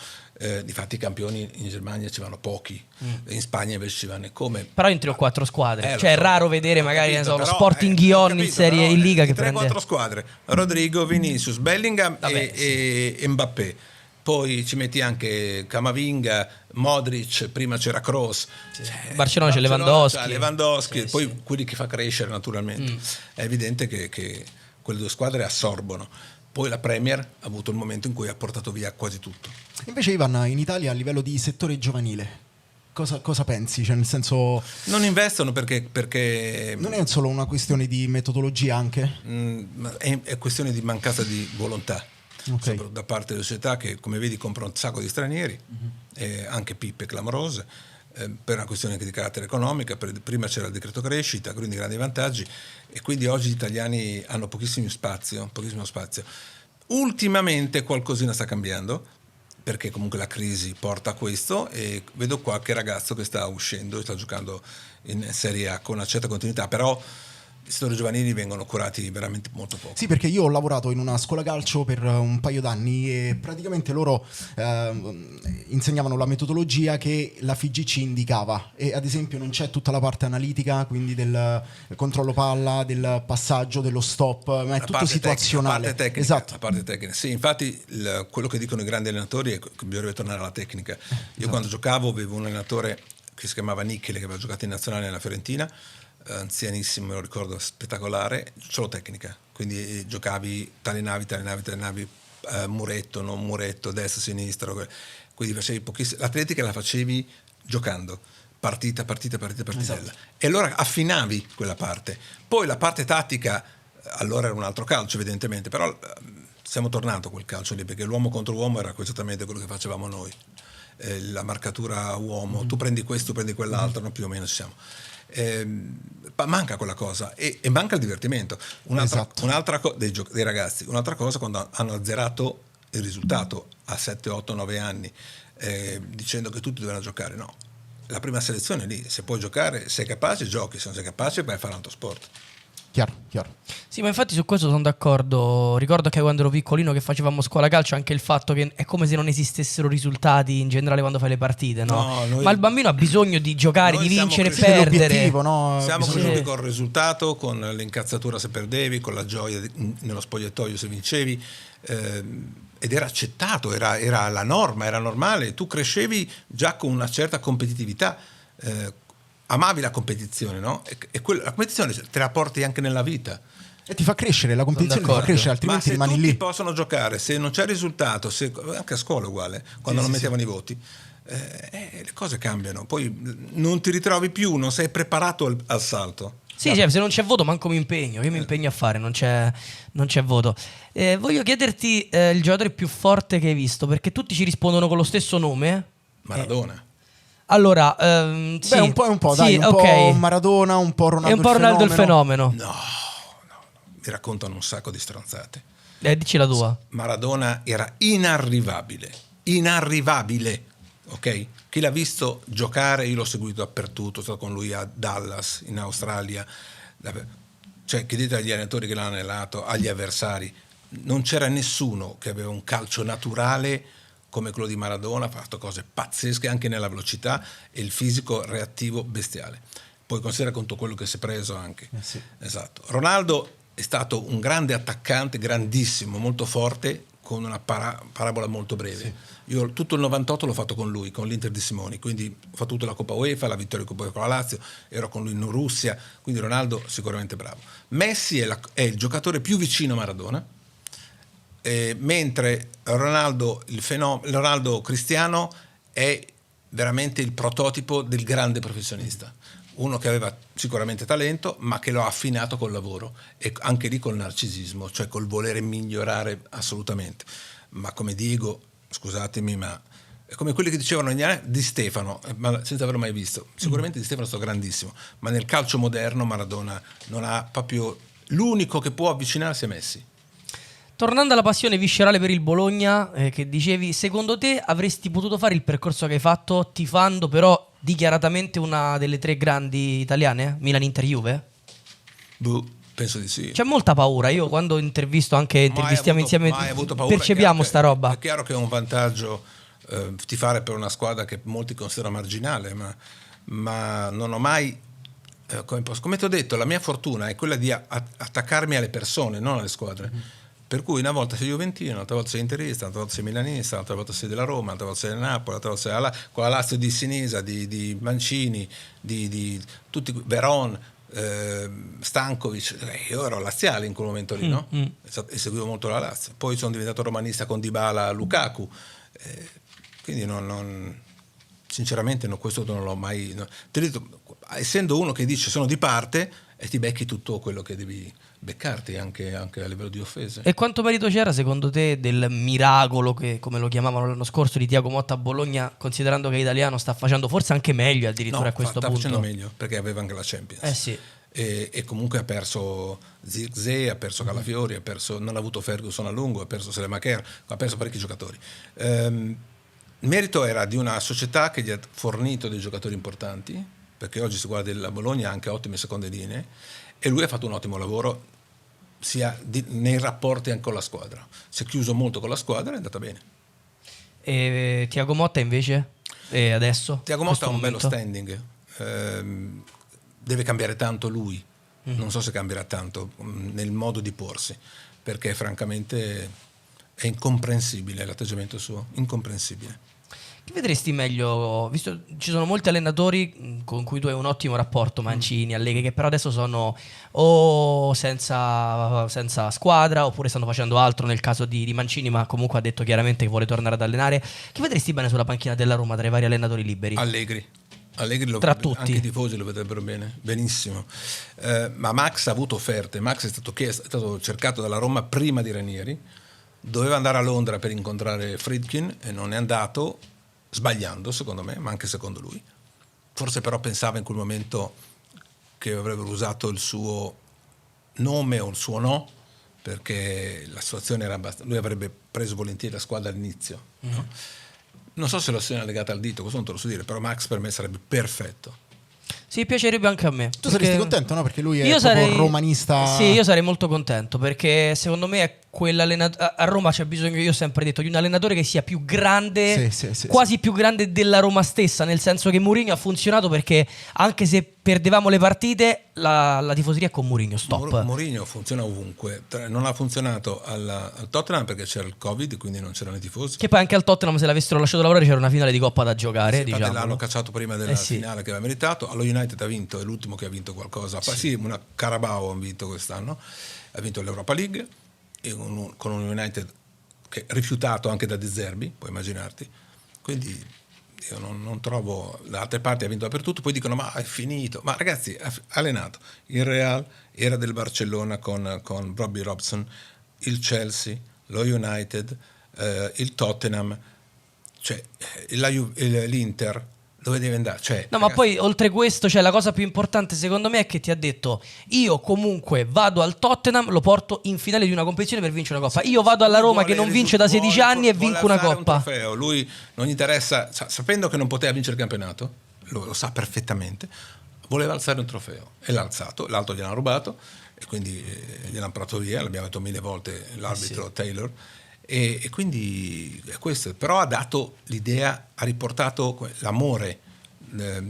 Difatti i campioni in Germania ci vanno pochi. In Spagna invece ci vanno come. Però in 3 o 4 squadre. Cioè so. è raro vedere magari Capito, lo Sporting Gijón in serie in Liga che 3 prende 4 squadre. Rodrigo, Vinicius, Bellingham e Mbappé. Poi ci metti anche Camavinga, Modric, prima c'era Kroos. Cioè, Barcellona c'è Lewandowski. Sì, poi quelli che fa crescere naturalmente. È evidente che quelle 2 squadre assorbono. Poi la Premier ha avuto il momento in cui ha portato via quasi tutto. Invece Ivan, in Italia a livello di settore giovanile, cosa pensi? Cioè, nel senso, Non investono perché non è solo una questione di metodologia anche? è questione di mancanza di volontà. Ok. Soprattutto da parte delle società che, come vedi, comprano un sacco di stranieri, anche pippe clamorose, per una questione anche di carattere economica. Prima c'era il decreto crescita, quindi grandi vantaggi, e quindi oggi gli italiani hanno pochissimo spazio. Ultimamente qualcosina sta cambiando, perché comunque la crisi porta a questo, e vedo qualche ragazzo che sta uscendo e sta giocando in Serie A con una certa continuità, però i settori giovanili vengono curati veramente molto poco. Sì, perché io ho lavorato in una scuola calcio per un paio d'anni e praticamente loro insegnavano la metodologia che la FIGC indicava, e ad esempio non c'è tutta la parte analitica, quindi del controllo palla, del passaggio, dello stop, ma è tutto situazionale. La parte tecnica, esatto. la parte tecnica. Sì, infatti quello che dicono i grandi allenatori è che bisognerebbe tornare alla tecnica. Io quando giocavo avevo un allenatore che si chiamava Nichele, che aveva giocato in nazionale nella Fiorentina, anzianissimo, me lo ricordo, spettacolare, solo tecnica. Quindi giocavi, t'allenavi, muretto, non muretto, destra, sinistra, quindi facevi pochissimo. L'atletica la facevi giocando, partita. Esatto. E allora affinavi quella parte. Poi la parte tattica, allora era un altro calcio evidentemente, però siamo tornati a quel calcio lì, perché l'uomo contro uomo era esattamente quello che facevamo noi. La marcatura uomo, tu prendi questo, tu prendi quell'altro, no, più o meno ci siamo. Manca quella cosa, e manca il divertimento. Un'altra dei ragazzi, un'altra cosa, quando hanno azzerato il risultato a 7, 8, 9 anni, dicendo che tutti dovevano giocare. No, la prima selezione è lì, se puoi giocare, sei capace, giochi, se non sei capace vai a fare un altro sport. Chiaro. Sì, ma infatti su questo sono d'accordo. Ricordo che quando ero piccolino che facevamo scuola calcio, anche il fatto che è come se non esistessero risultati in generale quando fai le partite, no? Ma il bambino ha bisogno di giocare, di vincere e perdere. No? Siamo Bisogna- cresciuti col risultato, con l'incazzatura se perdevi, con la gioia nello spogliatoio se vincevi, ed era accettato, era la norma, era normale. Tu crescevi già con una certa competitività, amavi la competizione, no? E la competizione te la porti anche nella vita. E ti fa crescere, la competizione ti fa d'accordo. crescere, Ma altrimenti se rimani tutti lì. possono giocare, se non c'è risultato, anche a scuola uguale, quando non mettevano i voti, le cose cambiano. Poi non ti ritrovi più, non sei preparato al salto. Sì, cioè, se non c'è voto manco mi impegno. Io mi impegno a fare, non c'è voto. Voglio chiederti il giocatore più forte che hai visto, perché tutti ci rispondono con lo stesso nome. Maradona. Allora, sì, Beh, un po', sì, dai, un ok. po' Maradona, un po' Ronaldo. E un po' Ronaldo il fenomeno. No, mi raccontano un sacco di stronzate. Dici la tua. Maradona era inarrivabile, ok? Chi l'ha visto giocare, io l'ho seguito dappertutto, sono stato con lui a Dallas, in Australia, cioè chiedete agli allenatori che l'hanno allenato, agli avversari, non c'era nessuno che aveva un calcio naturale come quello di Maradona, ha fatto cose pazzesche anche nella velocità e il fisico reattivo bestiale. Poi considera conto quello che si è preso anche. Sì. Esatto. Ronaldo è stato un grande attaccante, grandissimo, molto forte, con una parabola molto breve. Sì. Io tutto il 98 l'ho fatto con lui, con l'Inter di Simoni, quindi ho fatto tutta la Coppa UEFA, la vittoria di Coppa UEFA con la Lazio, ero con lui in Russia, quindi Ronaldo sicuramente bravo. Messi è il giocatore più vicino a Maradona, mentre Ronaldo Cristiano è veramente il prototipo del grande professionista, uno che aveva sicuramente talento ma che lo ha affinato col lavoro e anche lì col narcisismo, cioè col volere migliorare assolutamente. Ma come Diego, scusatemi, ma è come quelli che dicevano negli anni di Stefano, ma senza averlo mai visto. Sicuramente di Stefano è stato grandissimo, ma nel calcio moderno Maradona non ha proprio, l'unico che può avvicinarsi a Messi. Tornando alla passione viscerale per il Bologna, che dicevi, secondo te avresti potuto fare il percorso che hai fatto tifando però dichiaratamente una delle tre grandi italiane? Milan, Inter, Juve? Penso di sì. C'è molta paura. Io quando intervistiamo insieme paura, percepiamo sta roba. È chiaro che è un vantaggio tifare per una squadra che molti considerano marginale, ma non ho mai, come ti ho detto, la mia fortuna è quella di attaccarmi alle persone, non alle squadre. Per cui una volta sei juventino, un'altra volta sei interista, un'altra volta sei milanista, un'altra volta sei della Roma, un'altra volta sei del Napoli, un'altra volta sei con la Lazio di Sinisa, di Mancini, di tutti, Veron, Stankovic, io ero laziale in quel momento lì, no? E seguivo molto la Lazio. Poi sono diventato romanista con Dybala, Lukaku, quindi sinceramente questo non l'ho mai... Ti ho detto, essendo uno che dice sono di parte, e ti becchi tutto quello che devi beccarti anche a livello di offese. E quanto merito c'era secondo te del miracolo, che come lo chiamavano l'anno scorso, di Thiago Motta a Bologna, considerando che l'italiano sta facendo forse anche meglio addirittura a questo sta punto? facendo meglio perché aveva anche la Champions. Sì. E comunque ha perso Zirkzee, ha perso Calafiori, non ha avuto Ferguson a lungo, ha perso Selemacher, ha perso parecchi giocatori. Il merito era di una società che gli ha fornito dei giocatori importanti, perché oggi si guarda la Bologna ha anche ottime seconde linee, e lui ha fatto un ottimo lavoro sia nei rapporti anche con la squadra. Si è chiuso molto con la squadra e è andata bene. E Thiago Motta invece? E adesso? Thiago Motta ha un bello standing, deve cambiare tanto lui, non so se cambierà tanto nel modo di porsi, perché francamente è incomprensibile l'atteggiamento suo, incomprensibile. Che vedresti meglio, visto ci sono molti allenatori con cui tu hai un ottimo rapporto, Mancini, Allegri, che però adesso sono o senza squadra oppure stanno facendo altro, nel caso di Mancini, ma comunque ha detto chiaramente che vuole tornare ad allenare. Chi vedresti bene sulla panchina della Roma tra i vari allenatori liberi? Allegri tra tutti. Anche i tifosi lo vedrebbero bene, benissimo. Ma Max ha avuto offerte. Max è stato cercato dalla Roma prima di Ranieri, doveva andare a Londra per incontrare Friedkin e non è andato, sbagliando secondo me, ma anche secondo lui. Forse però pensava in quel momento che avrebbero usato il suo nome o il suo no, perché la situazione era abbastanza... Lui avrebbe preso volentieri la squadra all'inizio, no? Non so se la situazione è legata al dito, questo non te lo so dire, però Max per me sarebbe perfetto. Sì, piacerebbe anche a me. Tu saresti contento, no? Perché lui è proprio romanista. Sì, io sarei molto contento, perché secondo me è quell'allenatore. A Roma c'è bisogno, io ho sempre detto, di un allenatore che sia più grande, quasi più grande della Roma stessa, nel senso che Mourinho ha funzionato perché anche se perdevamo le partite, la tifoseria è con Mourinho, stop. Mourinho funziona ovunque, non ha funzionato al Tottenham perché c'era il Covid, quindi non c'erano i tifosi. Che poi anche al Tottenham, se l'avessero lasciato lavorare, c'era una finale di Coppa da giocare, sì, diciamo. L'hanno cacciato prima della finale che aveva meritato. Allo United ha vinto, è l'ultimo che ha vinto qualcosa. Sì, una Carabao ha vinto quest'anno, ha vinto l'Europa League con un United che è rifiutato anche da De Zerbi, puoi immaginarti. Quindi io non trovo, da altre parti ha vinto dappertutto, poi dicono ma è finito. Ma ragazzi, ha allenato il Real, era del Barcellona con Robbie Robson, il Chelsea, lo United, il Tottenham, cioè l'Inter, dove deve andare? Cioè, no, ragazzi, ma poi oltre questo, cioè, la cosa più importante secondo me è che ti ha detto: io comunque vado al Tottenham, lo porto in finale di una competizione per vincere una coppa. Io vado alla Roma che non vince da 16 anni e vinco una coppa. Un trofeo. Lui non gli interessa, sapendo che non poteva vincere il campionato, lo sa perfettamente, voleva alzare un trofeo e l'ha alzato, l'altro gliel'hanno rubato e quindi gliel'hanno portato via, l'abbiamo detto 1000 volte l'arbitro Taylor. E quindi è questo, però ha dato l'idea, ha riportato l'amore,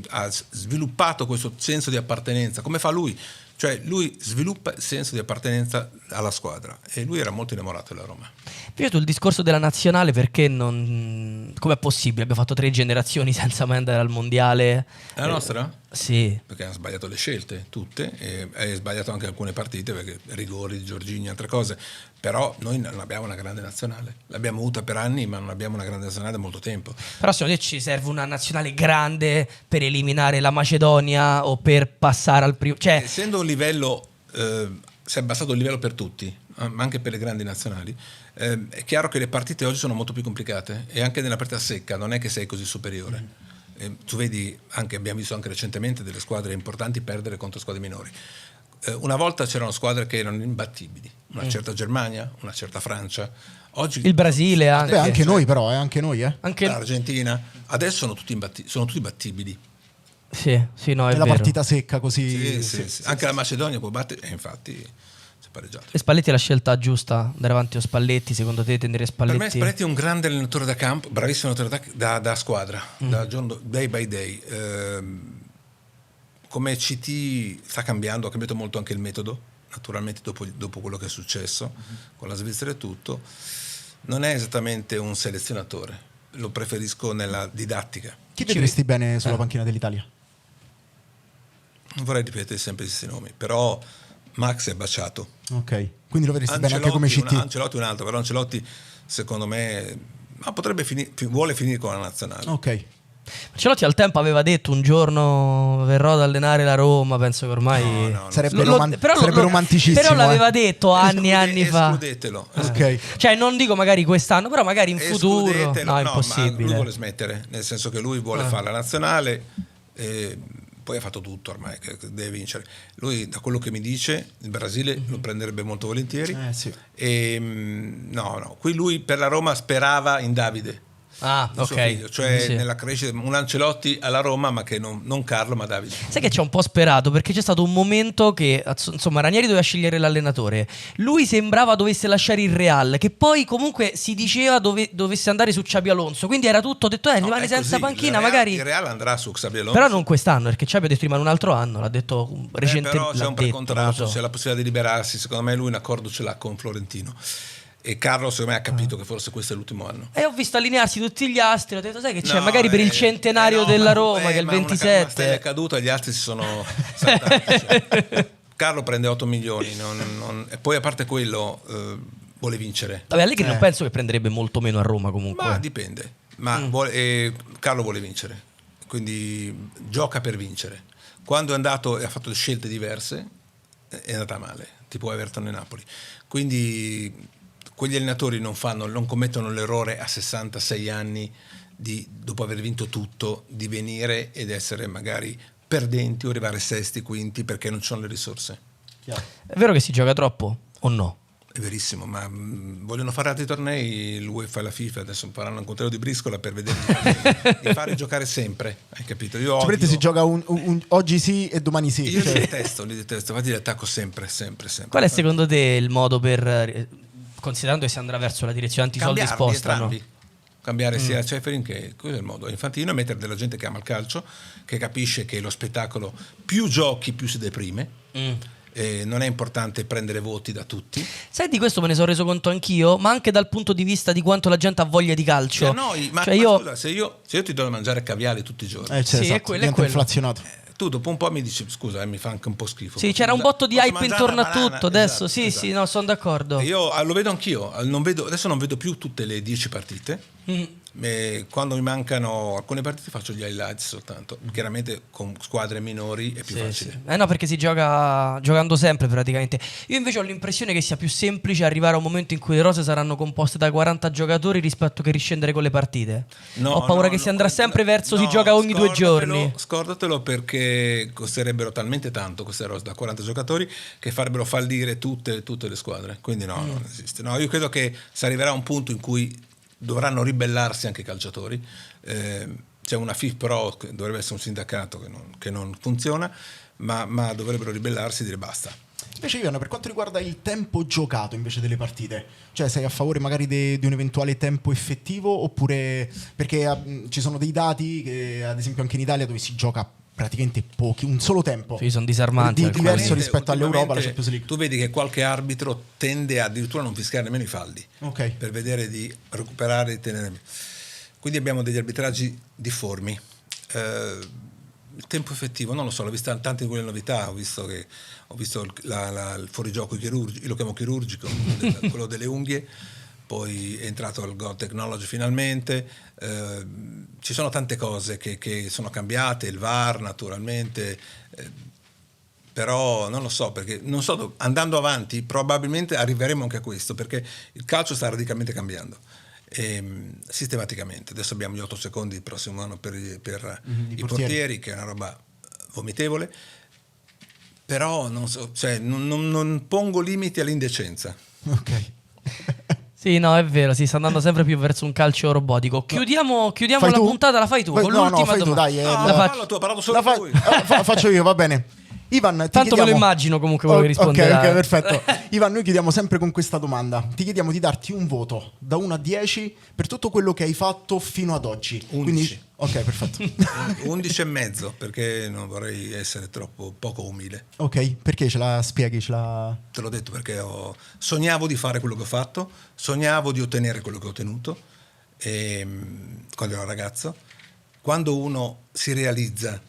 ha sviluppato questo senso di appartenenza, come fa lui, cioè lui sviluppa il senso di appartenenza alla squadra e lui era molto innamorato della Roma. Piaciuto il discorso della nazionale, perché non... com'è possibile? Abbiamo fatto 3 generazioni senza mai andare al mondiale. La nostra? Sì. Perché hanno sbagliato le scelte, tutte, e hai sbagliato anche alcune partite, perché rigori, Giorgini, altre cose, però noi non abbiamo una grande nazionale, l'abbiamo avuta per anni ma non abbiamo una grande nazionale da molto tempo. Però secondo te ci serve una nazionale grande per eliminare la Macedonia o per passare al primo, cioè... Essendo un livello, si è abbassato il livello per tutti, ma anche per le grandi nazionali, è chiaro che le partite oggi sono molto più complicate e anche nella partita secca non è che sei così superiore. Tu vedi, abbiamo visto anche recentemente delle squadre importanti perdere contro squadre minori. Una volta c'erano squadre che erano imbattibili, una certa Germania, una certa Francia, oggi il Brasile anche. Beh, anche noi però, anche noi, anche l'Argentina, adesso sono tutti battibili. Sì, no, è nella vero. partita secca così. Sì. Anche la Macedonia può battere, e infatti si è pareggiato. E Spalletti è la scelta giusta, andare avanti a Spalletti? Secondo te tenere Spalletti? Per me Spalletti è un grande allenatore da campo, bravissimo allenatore da squadra, da giorno, day by day. Come CT sta cambiando, ha cambiato molto anche il metodo, naturalmente dopo quello che è successo con la Svizzera e tutto. Non è esattamente un selezionatore, lo preferisco nella didattica. Chi vedresti bene sulla panchina dell'Italia? Non vorrei ripetere sempre gli stessi nomi, però Max è baciato. Ok, quindi lo vedresti bene anche come CT. Ancelotti un altro, però Ancelotti secondo me potrebbe vuole finire con la nazionale. Ok. Ancelotti al tempo aveva detto un giorno verrò ad allenare la Roma, penso che ormai No, sarebbe, però romanticissimo. Però l'aveva detto anni fa. Escludetelo. Ok. Cioè non dico magari quest'anno, però magari in futuro. Escludetelo. No, è Ma impossibile. lui vuole smettere, nel senso che lui vuole fare la nazionale, poi ha fatto tutto ormai, che deve vincere. Lui, da quello che mi dice, il Brasile lo prenderebbe molto volentieri. Sì. No, qui lui per la Roma sperava in Davide. Ah, il suo ok. figlio, cioè Sì. nella crescita, un Ancelotti alla Roma, ma che non Carlo, ma Davide. Sai che ci ho un po' sperato, perché c'è stato un momento che insomma Ranieri doveva scegliere l'allenatore, lui sembrava dovesse lasciare il Real, che poi comunque si diceva dovesse andare su Xabi Alonso, quindi era tutto, ho detto rimane è senza così. panchina Il Real, magari. il Real andrà su Xabi Alonso, Però non quest'anno, perché Xabi ha detto rimane un altro anno, l'ha detto recentemente. però c'è un precontratto, so. c'è la possibilità di liberarsi. Secondo me lui un accordo ce l'ha con Florentino, e Carlo secondo me ha capito che forse questo è l'ultimo anno. E ho visto allinearsi tutti gli astri, ho detto sai che c'è, No, magari per il centenario della Roma, che è il ma una stella 27. è caduta, gli altri si sono saltati, cioè. Carlo prende 8 milioni e poi a parte quello vuole vincere. Vabbè, Allegri non penso che prenderebbe molto meno a Roma comunque. Ma dipende, Carlo vuole vincere, quindi gioca per vincere. Quando è andato e ha fatto scelte diverse è andata male, tipo Everton e Napoli. Quindi quegli allenatori non commettono l'errore a 66 anni dopo aver vinto tutto, di venire ed essere magari perdenti o arrivare sesti, quinti, perché non ci sono le risorse. È vero che si gioca troppo o no? È verissimo, ma vogliono fare altri tornei, l'UEFA e la FIFA adesso faranno un controllo di briscola per vedere di fare giocare sempre, hai capito? Io Si gioca oggi sì e domani sì. Io li detesto, infatti li attacco sempre. Qual è secondo te il modo per, considerando che si andrà verso la direzione antisoldi, spostano? Cambiare sia Ceferin che quello è il modo. Infantino è mettere della gente che ama il calcio, che capisce che lo spettacolo, più giochi più si deprime. Non è importante prendere voti da tutti. Sai, di questo me ne sono reso conto anch'io, ma anche dal punto di vista di quanto la gente ha voglia di calcio. Scusa, se io ti do da mangiare caviale tutti i giorni, sì, esatto, è quello. inflazionato. tu dopo un po' mi dici scusa, mi fa anche un po' schifo. Sì, c'era un botto di hype intorno a banana? tutto. Adesso Esatto. sì, no, sono d'accordo. Io lo vedo anch'io, adesso non vedo più tutte le 10 partite. Quando mi mancano alcune partite faccio gli highlights soltanto. Chiaramente con squadre minori è più facile. Sì. No, perché si gioca giocando sempre praticamente. Io invece ho l'impressione che sia più semplice arrivare a un momento in cui le rose saranno composte da 40 giocatori rispetto che riscendere con le partite. Ho paura che si andrà sempre verso si gioca ogni 2 giorni. Scordatelo, perché costerebbero talmente tanto queste rose da 40 giocatori che farebbero fallire tutte le squadre. Quindi non esiste. No, io credo che si arriverà a un punto in cui dovranno ribellarsi anche i calciatori. C'è una FIF Pro che dovrebbe essere un sindacato che non funziona, ma dovrebbero ribellarsi e dire basta. Invece Ivano, per quanto riguarda il tempo giocato invece delle partite, cioè sei a favore magari di un eventuale tempo effettivo, oppure perché ci sono dei dati che ad esempio anche in Italia dove si gioca praticamente pochi, un solo tempo. Sì, sono disarmanti. Diverso rispetto all'Europa, la Champions League. Tu vedi che qualche arbitro tende addirittura a non fischiare nemmeno i falli, per vedere di recuperare e tenere. Quindi abbiamo degli arbitraggi difformi. Il tempo effettivo non lo so, l'ho vista tante di quelle novità, ho visto il fuorigioco chirurgico, io lo chiamo chirurgico, quello delle unghie. Poi è entrato il God Technology finalmente, ci sono tante cose che sono cambiate, il VAR naturalmente, però non lo so, perché andando avanti probabilmente arriveremo anche a questo, perché il calcio sta radicalmente cambiando sistematicamente. Adesso abbiamo gli 8 secondi il prossimo anno per i portieri, che è una roba vomitevole, però non so, cioè, non pongo limiti all'indecenza. Ok. Sì, no, è vero, si sta andando sempre più verso un calcio robotico. Chiudiamo la puntata, la fai tu. Con l'ultima fai domanda. tu, dai. Parla tu, ha parlato solo lui. Faccio io, va bene. Ivan, Tanto chiediamo... me lo immagino comunque quello che risponderà. Ok, perfetto. Ivan, noi chiediamo sempre con questa domanda. Ti chiediamo di darti un voto da 1 a 10 per tutto quello che hai fatto fino ad oggi. 11. Quindi, ok, perfetto. 11 e mezzo, perché non vorrei essere troppo poco umile. Ok, perché ce la spieghi? Te l'ho detto, perché sognavo di fare quello che ho fatto, sognavo di ottenere quello che ho ottenuto quando ero ragazzo. Quando uno si realizza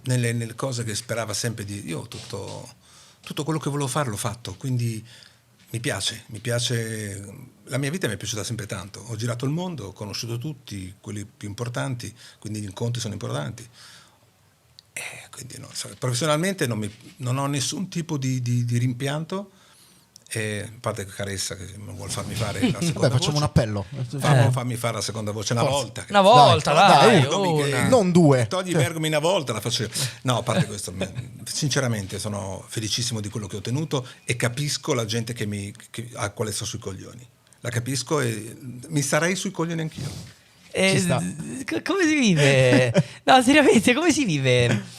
nelle cose che sperava sempre di... Io tutto quello che volevo fare l'ho fatto, quindi mi piace, la mia vita mi è piaciuta sempre tanto. Ho girato il mondo, ho conosciuto tutti, quelli più importanti, quindi gli incontri sono importanti. Quindi professionalmente non ho nessun tipo di rimpianto, a parte Caressa che non vuole farmi fare la seconda facciamo voce. un appello. Fammi fare la seconda voce una volta. Una volta, dai, Bergomi che- una. Non due. Togli Bergomi una volta, la faccio io. No, a parte questo, sinceramente sono felicissimo di quello che ho ottenuto e capisco la gente che a quale sto sui coglioni. La capisco e mi starei sui coglioni anch'io. Ci sta. Come si vive? No, seriamente, come si vive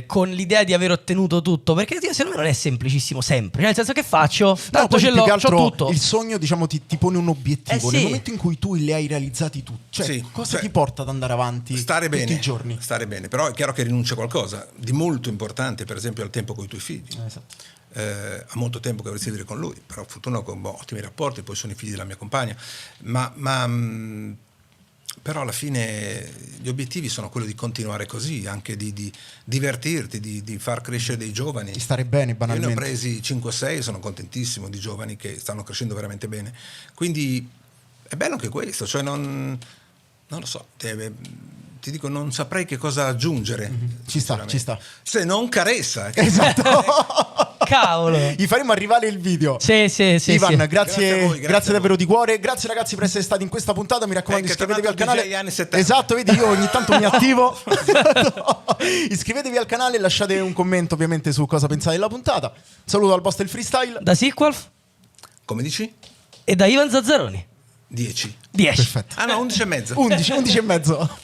con l'idea di aver ottenuto tutto? Perché secondo me non è semplicissimo sempre. Nel senso, che faccio? No, Tanto poi ce più l'ho, che c'ho altro tutto. il sogno, diciamo, ti pone un obiettivo. Sì. Nel momento in cui tu li hai realizzati tutti, cioè, Sì, cosa ti porta ad andare avanti Stare tutti bene, i giorni? stare bene, però è chiaro che rinuncia a qualcosa di molto importante, per esempio al tempo con i tuoi figli. Esatto. Ha molto tempo che avresti a vivere con lui, però fortuna con ottimi rapporti, poi sono i figli della mia compagna, però alla fine gli obiettivi sono quello di continuare così, anche di divertirti, di far crescere dei giovani. Di stare bene, Io ne ho banalmente. presi 5-6 e sono contentissimo di giovani che stanno crescendo veramente bene. Quindi è bello anche questo, cioè non lo so, ti dico, non saprei che cosa aggiungere. Ci sta, sinceramente. ci sta. Se non Caressa. Esatto. Cavolo. Gli faremo arrivare il video. Sì. Ivan, sì. grazie, Grazie a voi, grazie a davvero voi. di cuore. Grazie ragazzi per essere stati in questa puntata. Mi raccomando, Che iscrivetevi al tornato canale. DJ anni 70. Esatto, vedi, io ogni tanto mi attivo. Iscrivetevi al canale e lasciate un commento ovviamente su cosa pensate della puntata. Saluto al boss del freestyle. Da Sequalf Come dici? e da Ivan Zazzaroni. 10. 10. Perfetto. Ah no, 11 e mezzo. 11 e mezzo.